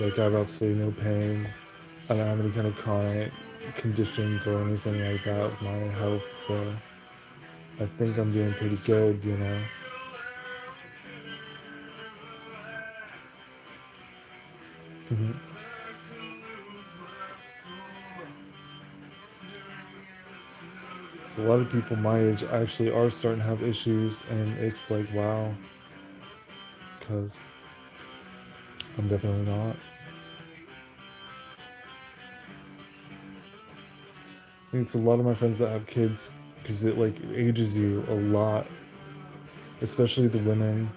Speaker 1: like I have absolutely no pain. I don't have any kind of chronic conditions or anything like that with my health. So I think I'm doing pretty good. So a lot of people my age actually are starting to have issues, and it's like wow, because I'm definitely not. I think it's a lot of my friends that have kids because it like ages you a lot, especially the women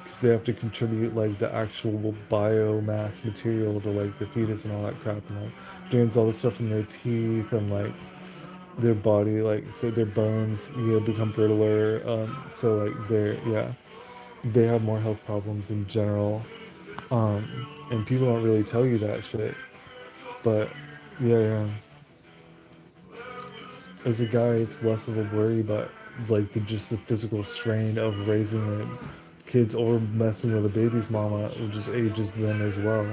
Speaker 1: because they have to contribute like the actual biomass material to like the fetus and all that crap and like drains all the stuff from their teeth and like their body like so their bones become brittler so like they're yeah they have more health problems in general and people don't really tell you that shit but yeah as a guy it's less of a worry but like just the physical strain of raising kids or messing with a baby's mama just ages them as well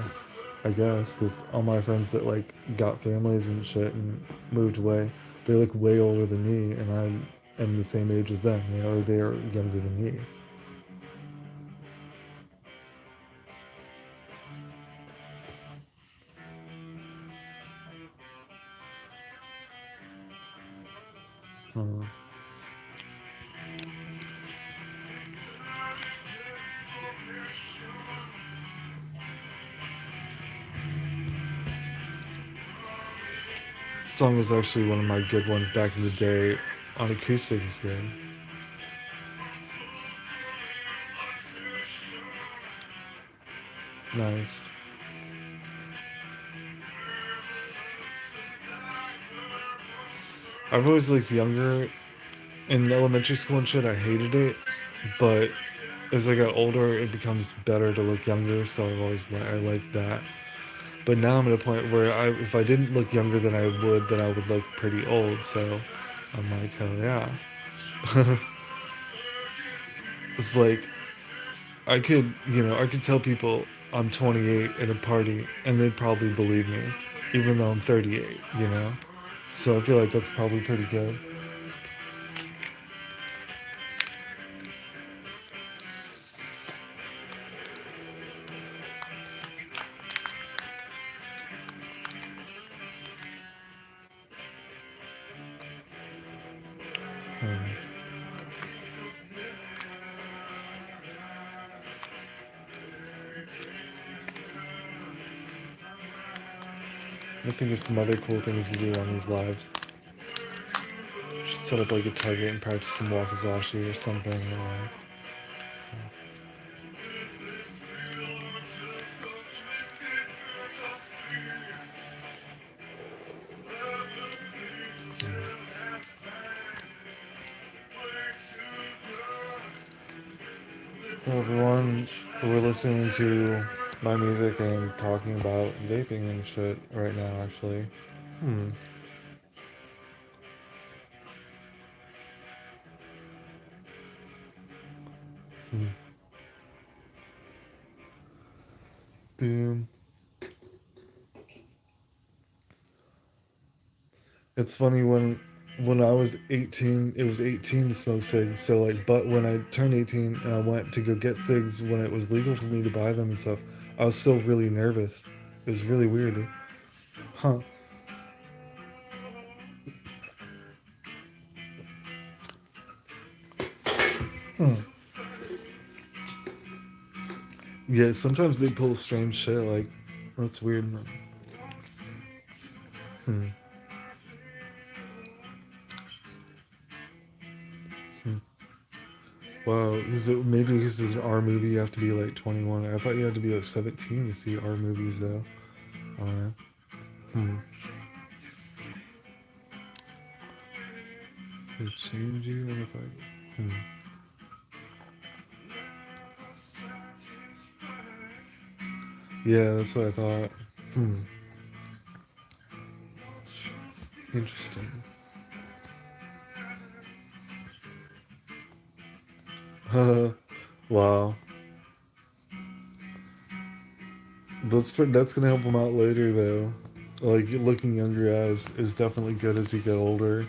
Speaker 1: I guess, because all my friends that like got families and shit and moved away, they look way older than me, and I'm the same age as them, or they're younger than me. Uh, song was actually one of my good ones back in the day on acoustic is good. Nice. I've always liked younger in elementary school and shit. I hated it, but as I got older, it becomes better to look younger. So I like that. But now I'm at a point where if I didn't look younger than I would, then I would look pretty old. So I'm like, hell yeah. It's like I could tell people I'm 28 at a party, and they'd probably believe me, even though I'm 38. So I feel like that's probably pretty good. I think there's some other cool things to do on these lives. Should set up like a target and practice some wakizashi or something. Or, so everyone, we're listening to my music and talking about vaping and shit right now, actually. Hmm. Dude. It's funny when I was 18, it was 18 to smoke cigs. So like, but when I turned 18 and I went to go get cigs when it was legal for me to buy them and stuff, I was still really nervous. It was really weird. Huh. Hmm. Yeah, sometimes they pull strange shit. Like, that's weird. Hmm. Hmm. Wow, maybe because it's an R movie, you have to be like 21. I thought you had to be like 17 to see R movies, though. I don't know. Hmm. They change you in if I. Hmm. Yeah, that's what I thought. Hmm. Interesting. Wow. That's gonna help him out later, though. Like, looking younger as is definitely good as you get older.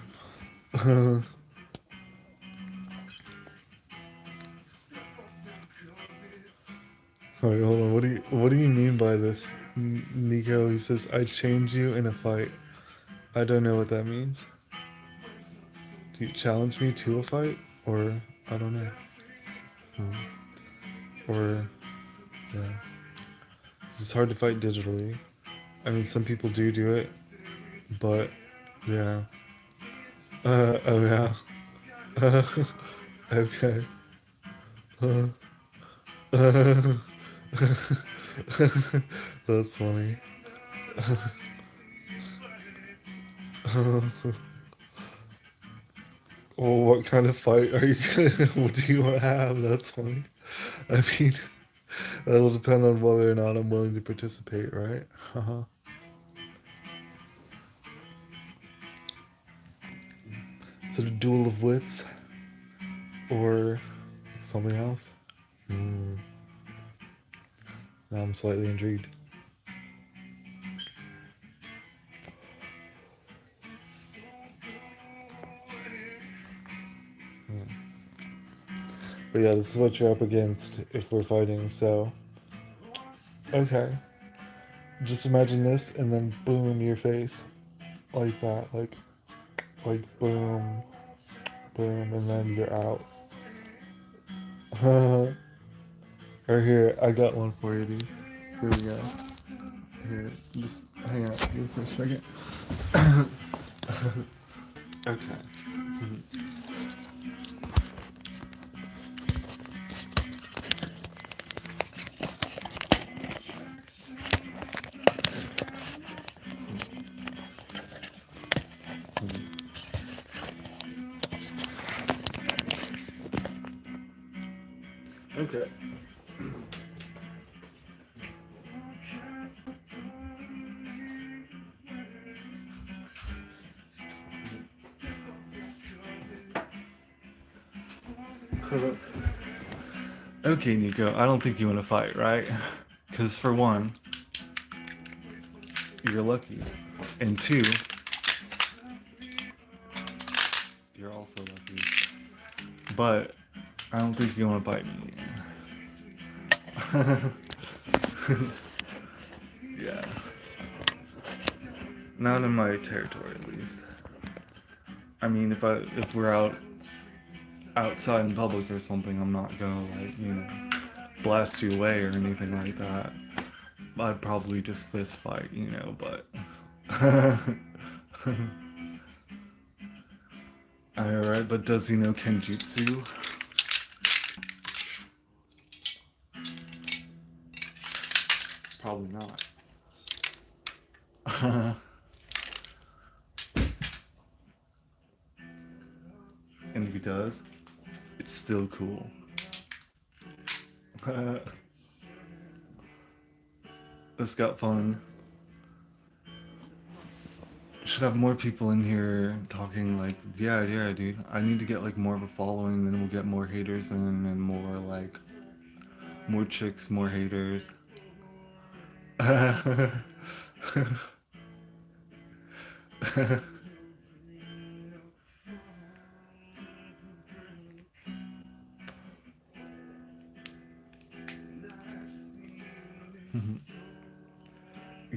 Speaker 1: Alright, hold on. What do you mean by this, Nico? He says, "I change you in a fight." I don't know what that means. Do you challenge me to a fight, or I don't know, or yeah, it's hard to fight digitally. I mean, some people do it, but yeah. Oh yeah. Okay. Uh, That's funny. Well, what kind of fight are you gonna? What do you want to have? That's funny. I mean, that'll depend on whether or not I'm willing to participate, right? Is it a duel of wits or something else? Hmm. Now I'm slightly intrigued. But yeah, this is what you're up against if we're fighting. So okay, just imagine this, and then boom, your face like that, like boom, boom, and then you're out. Or here, I got one for you, dude. Here we go. Here, just hang out here for a second. Okay. Okay. Okay, Nico, I don't think you want to fight, right? Because for one, you're lucky. And two, you're also lucky. But I don't think you want to bite me. Yeah. Not in my territory, at least. I mean, if we're out outside in public or something, I'm not gonna like, blast you away or anything like that. I'd probably just fist fight, but alright, but does he know Kenjutsu? Probably not. And if he does, it's still cool. This got fun. Should have more people in here talking like, yeah, dude. I need to get like more of a following, then we'll get more haters in and more like more chicks, more haters.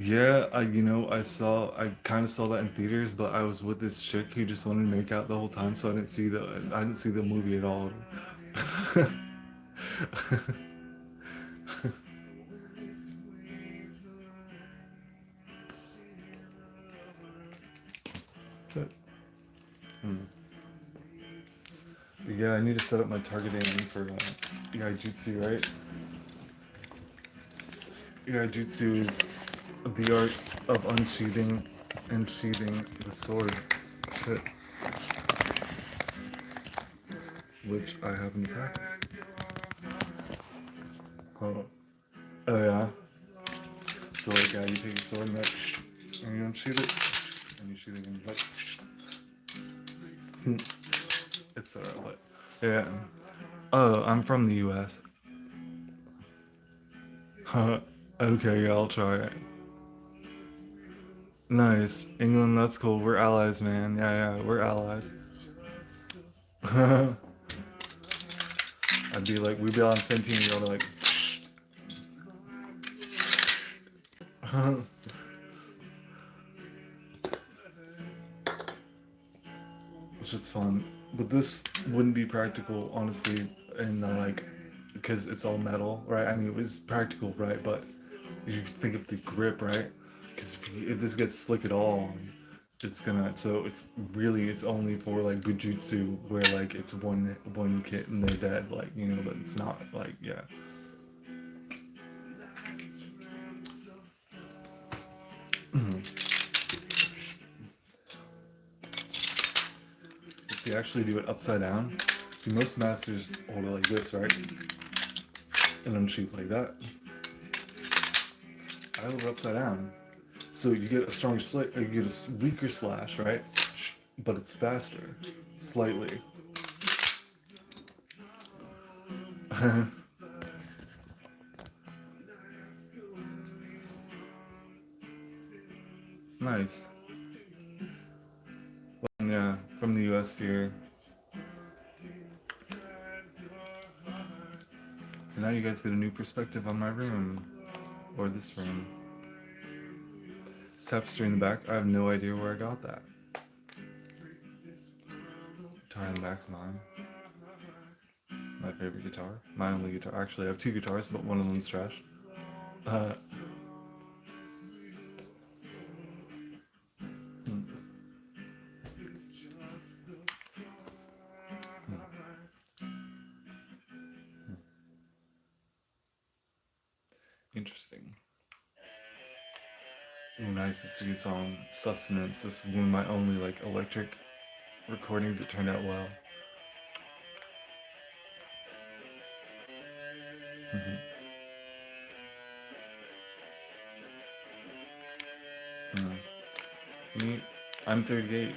Speaker 1: Yeah, I kind of saw that in theaters, but I was with this chick who just wanted to make out the whole time, so I didn't see the movie at all. Hmm. Yeah, I need to set up my targeting for Yaijutsu, right? Yaijutsu is the art of unsheathing and sheathing the sword, which I happen to practice. Oh, oh yeah. So like, you take your sword and you unsheath it, and you sheath it and like, etc. But yeah. Oh, I'm from the U.S. Okay, yeah, I'll try it. Nice. England, that's cool. We're allies, man. Yeah, we're allies. I'd be like, we'd be on the same team, you'll be like, which is fun. But this wouldn't be practical, honestly, in like, because it's all metal, right? I mean, it was practical, right? But you think of the grip, right? Because if this gets slick at all, so it's only for like Bujutsu where like it's one kit and they're dead, like, but it's not like, yeah. If you actually do it upside down, see, most masters hold it like this, right? And then shoot like that. I hold it upside down. So you get a stronger you get a weaker slash, right? But it's faster, slightly. Nice. Well, yeah, from the US here. And now you guys get a new perspective on my room. Or this room. Tapestry in the back, I have no idea where I got that. Guitar in the back is mine. My favorite guitar. My only guitar. Actually, I have two guitars, but one of them's trash. Uh, Interesting. Ooh, nice. It's a good song. Sustenance. This is one of my only like electric recordings that turned out well. Me, I'm 38.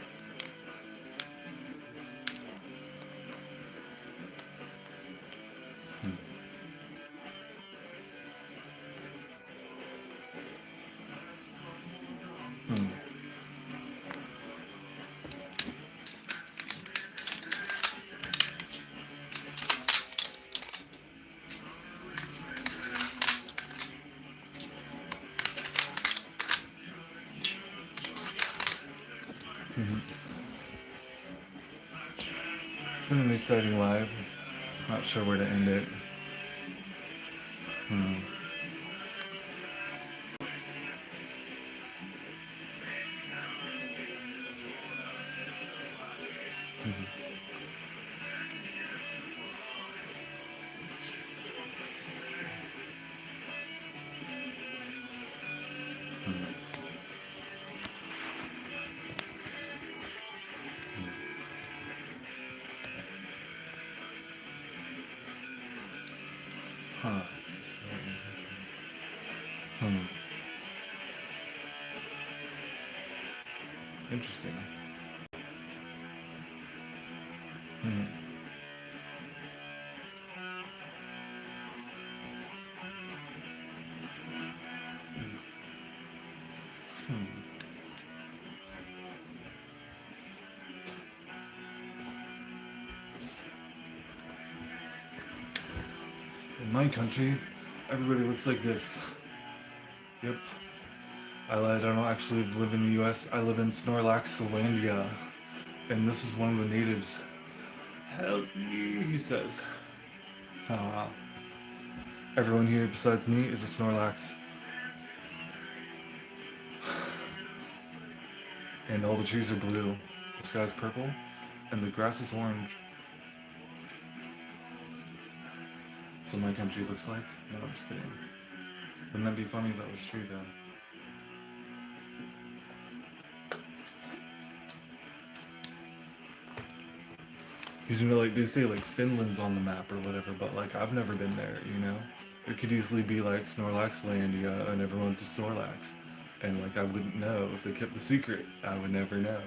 Speaker 1: Hmm. It's been an exciting live. Not sure where to end it. Hmm. Huh. Hmm. Interesting. Hmm. In my country, everybody looks like this. Yep. I don't actually live in the US. I live in Snorlaxlandia. And this is one of the natives. Help me, he says. Ah. Everyone here besides me is a Snorlax. And all the trees are blue. The sky's purple. And the grass is orange. That's what my country looks like. No, I'm just kidding. Wouldn't that be funny if that was true, though? Because, you know, like, they say, like, Finland's on the map or whatever, but, like, I've never been there, you know? It could easily be, like, Snorlaxlandia, and everyone's a Snorlax. And, like, I wouldn't know if they kept the secret. I would never know.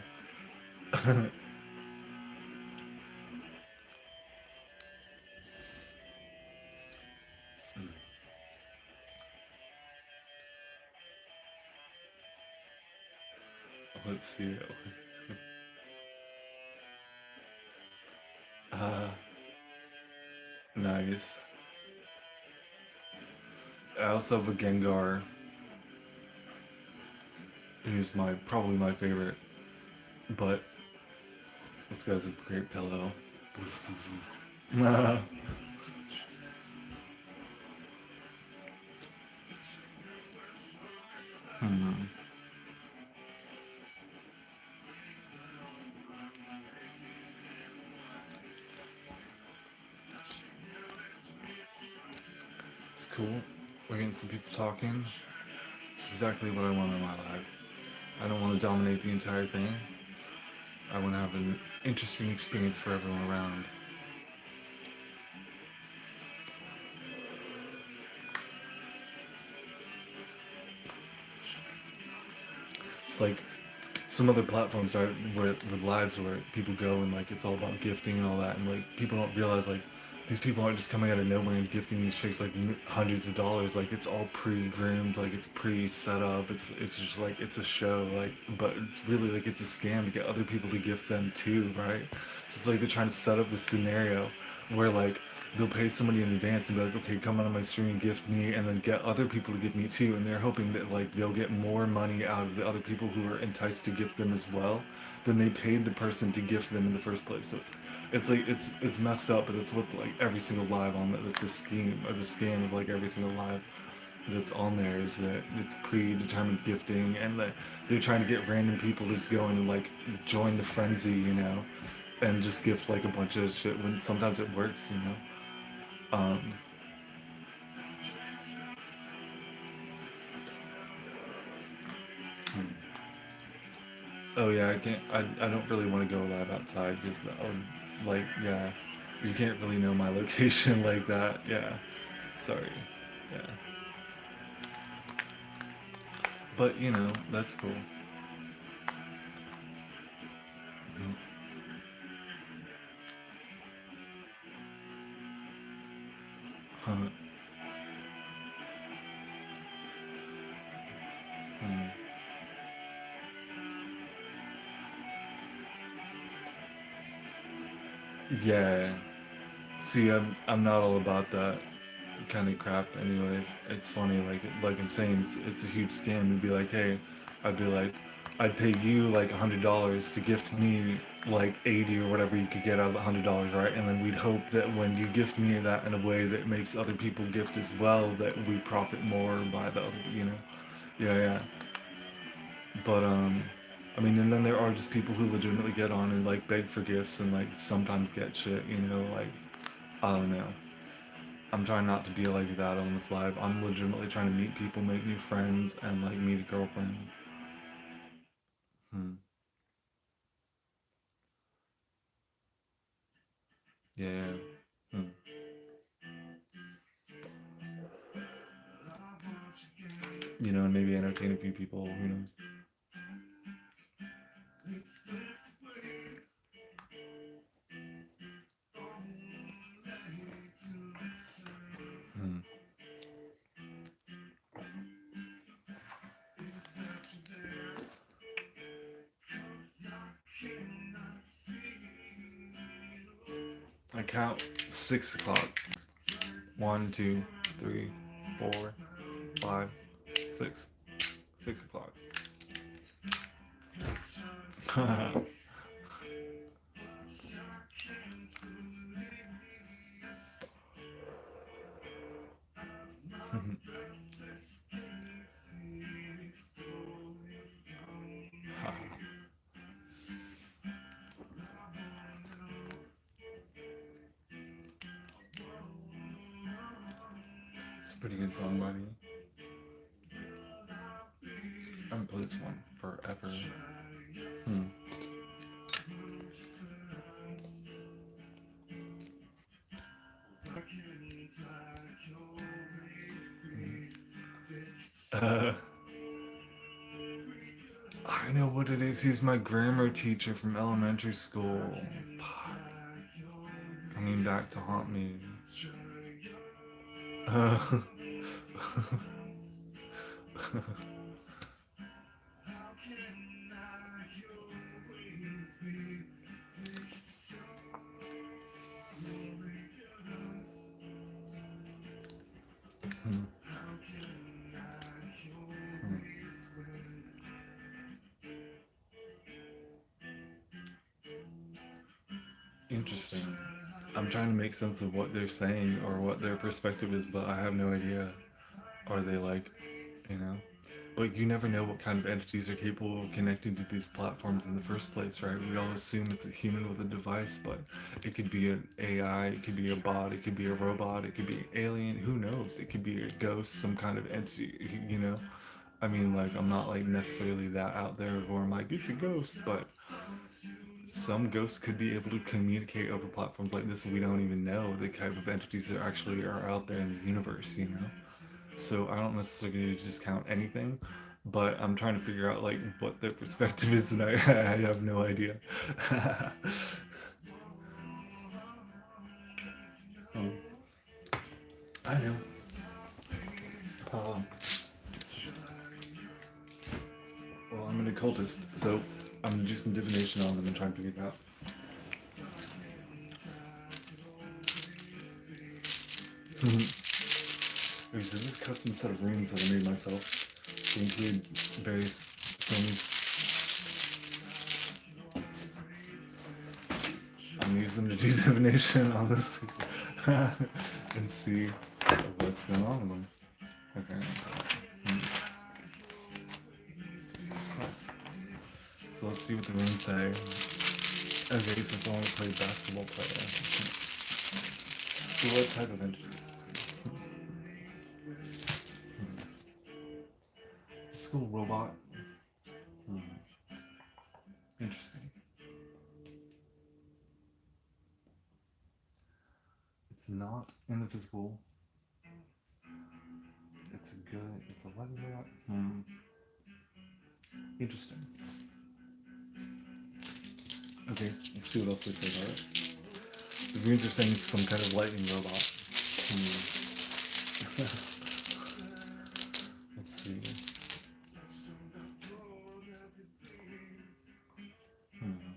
Speaker 1: Let's see. Uh, nice. I also have a Gengar, who's probably my favorite. But this guy's a great pillow. Hmm. It's cool. We're getting some people talking. It's exactly what I want in my life. I don't want to dominate the entire thing. I want to have an interesting experience for everyone around. It's like some other platforms are with lives where people go and like it's all about gifting and all that, and like people don't realize like these people aren't just coming out of nowhere and gifting these chicks like hundreds of dollars. Like it's all pre-groomed, like it's pre-set up. It's just like it's a show, like, but it's really like it's a scam to get other people to gift them too, right? So it's like they're trying to set up this scenario where like they'll pay somebody in advance and be like, okay, come on my stream and gift me, and then get other people to gift me too. And they're hoping that like they'll get more money out of the other people who are enticed to gift them as well than they paid the person to gift them in the first place. So it's like it's messed up, but it's what's like every single live on that. It's the scheme or the scam of like every single live that's on there is that it's predetermined gifting, and that they're trying to get random people to just go in and like join the frenzy, you know, and just gift like a bunch of shit when sometimes it works, you know. Um, oh yeah, I can't. I don't really want to go live outside because like yeah, you can't really know my location like that. Yeah, sorry. Yeah, but you know that's cool. Mhm. Huh. Hmm. Yeah. See, I'm not all about that kind of crap. Anyways, it's funny. Like I'm saying, it's a huge scam. It'd be like, hey, I'd be like, I'd pay you like $100 to gift me like 80 or whatever you could get out of the $100, right? And then we'd hope that when you gift me that in a way that makes other people gift as well, that we profit more by the other, you know? Yeah, yeah. But I mean, and then there are just people who legitimately get on and like beg for gifts and like sometimes get shit, you know, like I don't know. I'm trying not to be like that on this live. I'm legitimately trying to meet people, make new friends, and like meet a girlfriend. Hmm. Yeah, yeah. Hmm. You know, and maybe entertain a few people. Who knows? Hmm. I count 6 o'clock. 1, 2, 3, 4, 5, 6. 6 o'clock. It's a pretty good song, buddy. I haven't played this one forever. Hmm. Uh, I know what it is. He's my grammar teacher from elementary school. Fuck. Coming back to haunt me. Uh, Interesting. I'm trying to make sense of what they're saying or what their perspective is, but I have no idea. Are they like, you know? But you never know what kind of entities are capable of connecting to these platforms in the first place, right? We all assume it's a human with a device, but it could be an AI, it could be a bot, it could be a robot, it could be an alien, who knows? It could be a ghost, some kind of entity, you know? I mean, like, I'm not like necessarily that out there where I'm like, it's a ghost, but some ghosts could be able to communicate over platforms like this. We don't even know the type of entities that actually are out there in the universe, you know? So I don't necessarily discount anything, but I'm trying to figure out like what their perspective is, and I, I have no idea. um, I know. Um, well, I'm an occultist, so I'm gonna do some divination on them and try and figure it out. Okay, so this custom set of runes that I made myself. They include various things. I'm gonna use them to do divination on this and see what's going on with them. Okay. Nice. So let's see what the runes say. Okay, so someone played basketball player. So what type of entities? School robot. Hmm. Interesting. It's not in the physical. It's a good. It's a weapon robot. Hmm. Interesting. Okay, let's see what else they say about it. The runes are saying some kind of lightning robot. Let's see. Hmm.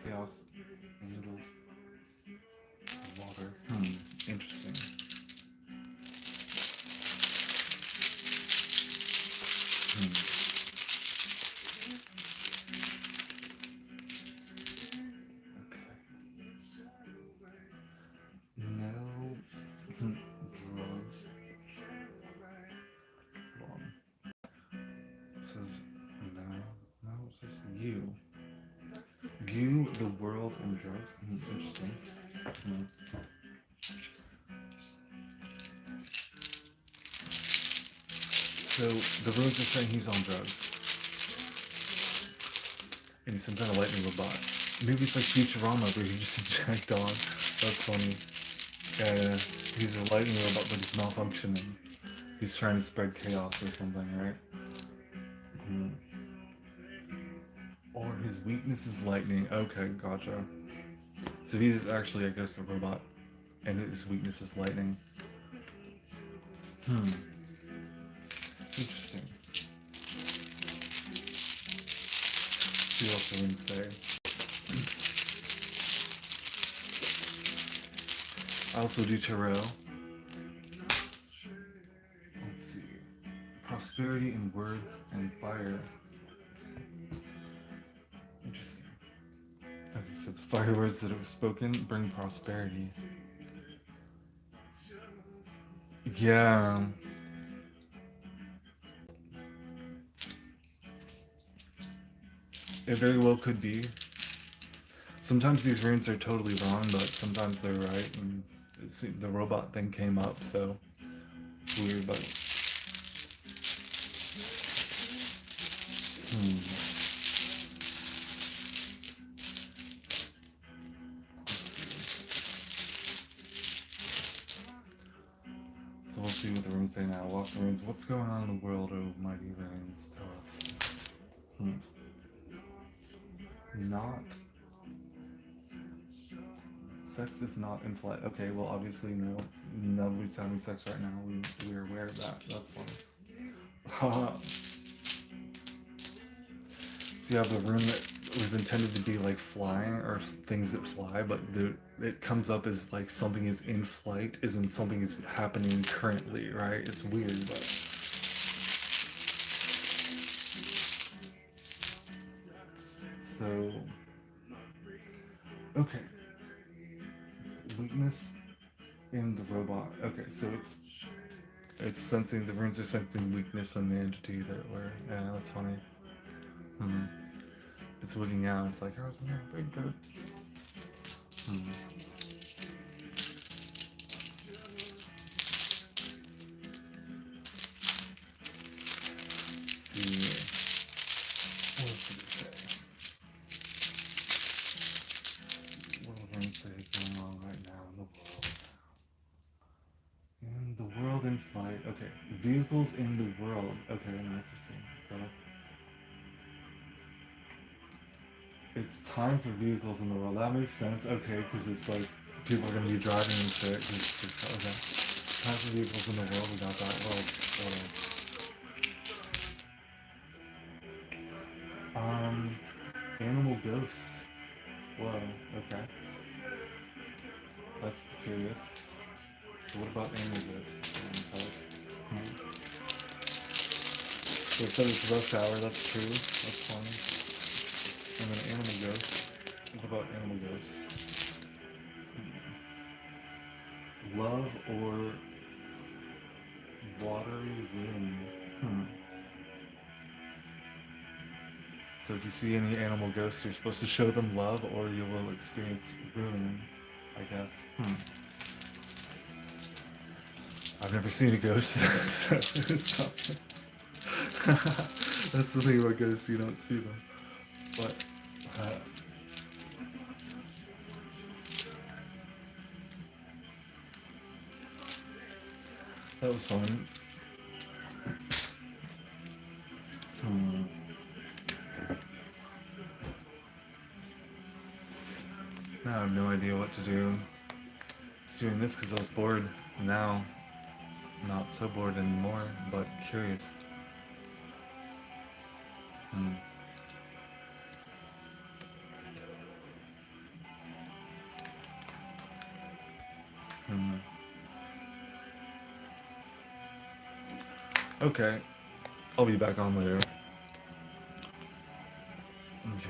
Speaker 1: Chaos, angels, water. Interesting. View. View the world and drugs. Interesting. Hmm. So the runes are saying he's on drugs. And he's some kind of lightning robot. Maybe it's like Futurama where he just inject on. That's funny. Yeah, he's a lightning robot but he's malfunctioning. He's trying to spread chaos or something, right? Hmm. Or his weakness is lightning. Okay, gotcha. So he's actually, I guess, a robot. And his weakness is lightning. Interesting. See what the runes say. I also do tarot. Let's see. Prosperity in words and fire. Interesting. Okay, so the fire words that are spoken bring prosperity. Yeah. It very well could be. Sometimes these runes are totally wrong, but sometimes they're right. And the robot thing came up, so it's weird, but. So we'll see what the runes say now. Walk the runes. What's going on in the world, oh mighty runes? Tell us. Not. Sex is not in flight. Okay, well, obviously, no. Nobody's having sex right now. We're aware of that. That's funny. So you have the rune that was intended to be like flying or things that fly, but it comes up as like something is in flight, as in something is happening currently, right? It's weird, but. So. Okay. Weakness in the robot. Okay, so it's sensing, the runes are sensing weakness in the entity that we're. Yeah, that's funny. It's looking out. It's like, oh, yeah, very good. See, what else did it say? What are the say going on right now in the world? In the world in flight. Okay, vehicles in the world. Okay, interesting. So. It's time for vehicles in the world. That makes sense. Okay, because it's like people are gonna be driving and shit. Okay. Time for vehicles in the world. We got that. Animal ghosts. Whoa. Okay. That's curious. So what about animal ghosts? So it said it's rush hour. That's true. That's funny. And then animal ghosts. What about animal ghosts? Love or watery room. So if you see any animal ghosts, you're supposed to show them love or you will experience ruin, I guess. I've never seen a ghost, so that's the thing about ghosts, you don't see them. But, that was fun. Now I have no idea what to do. I was doing this because I was bored. Now, not so bored anymore, but curious. Okay, I'll be back on later. Okay.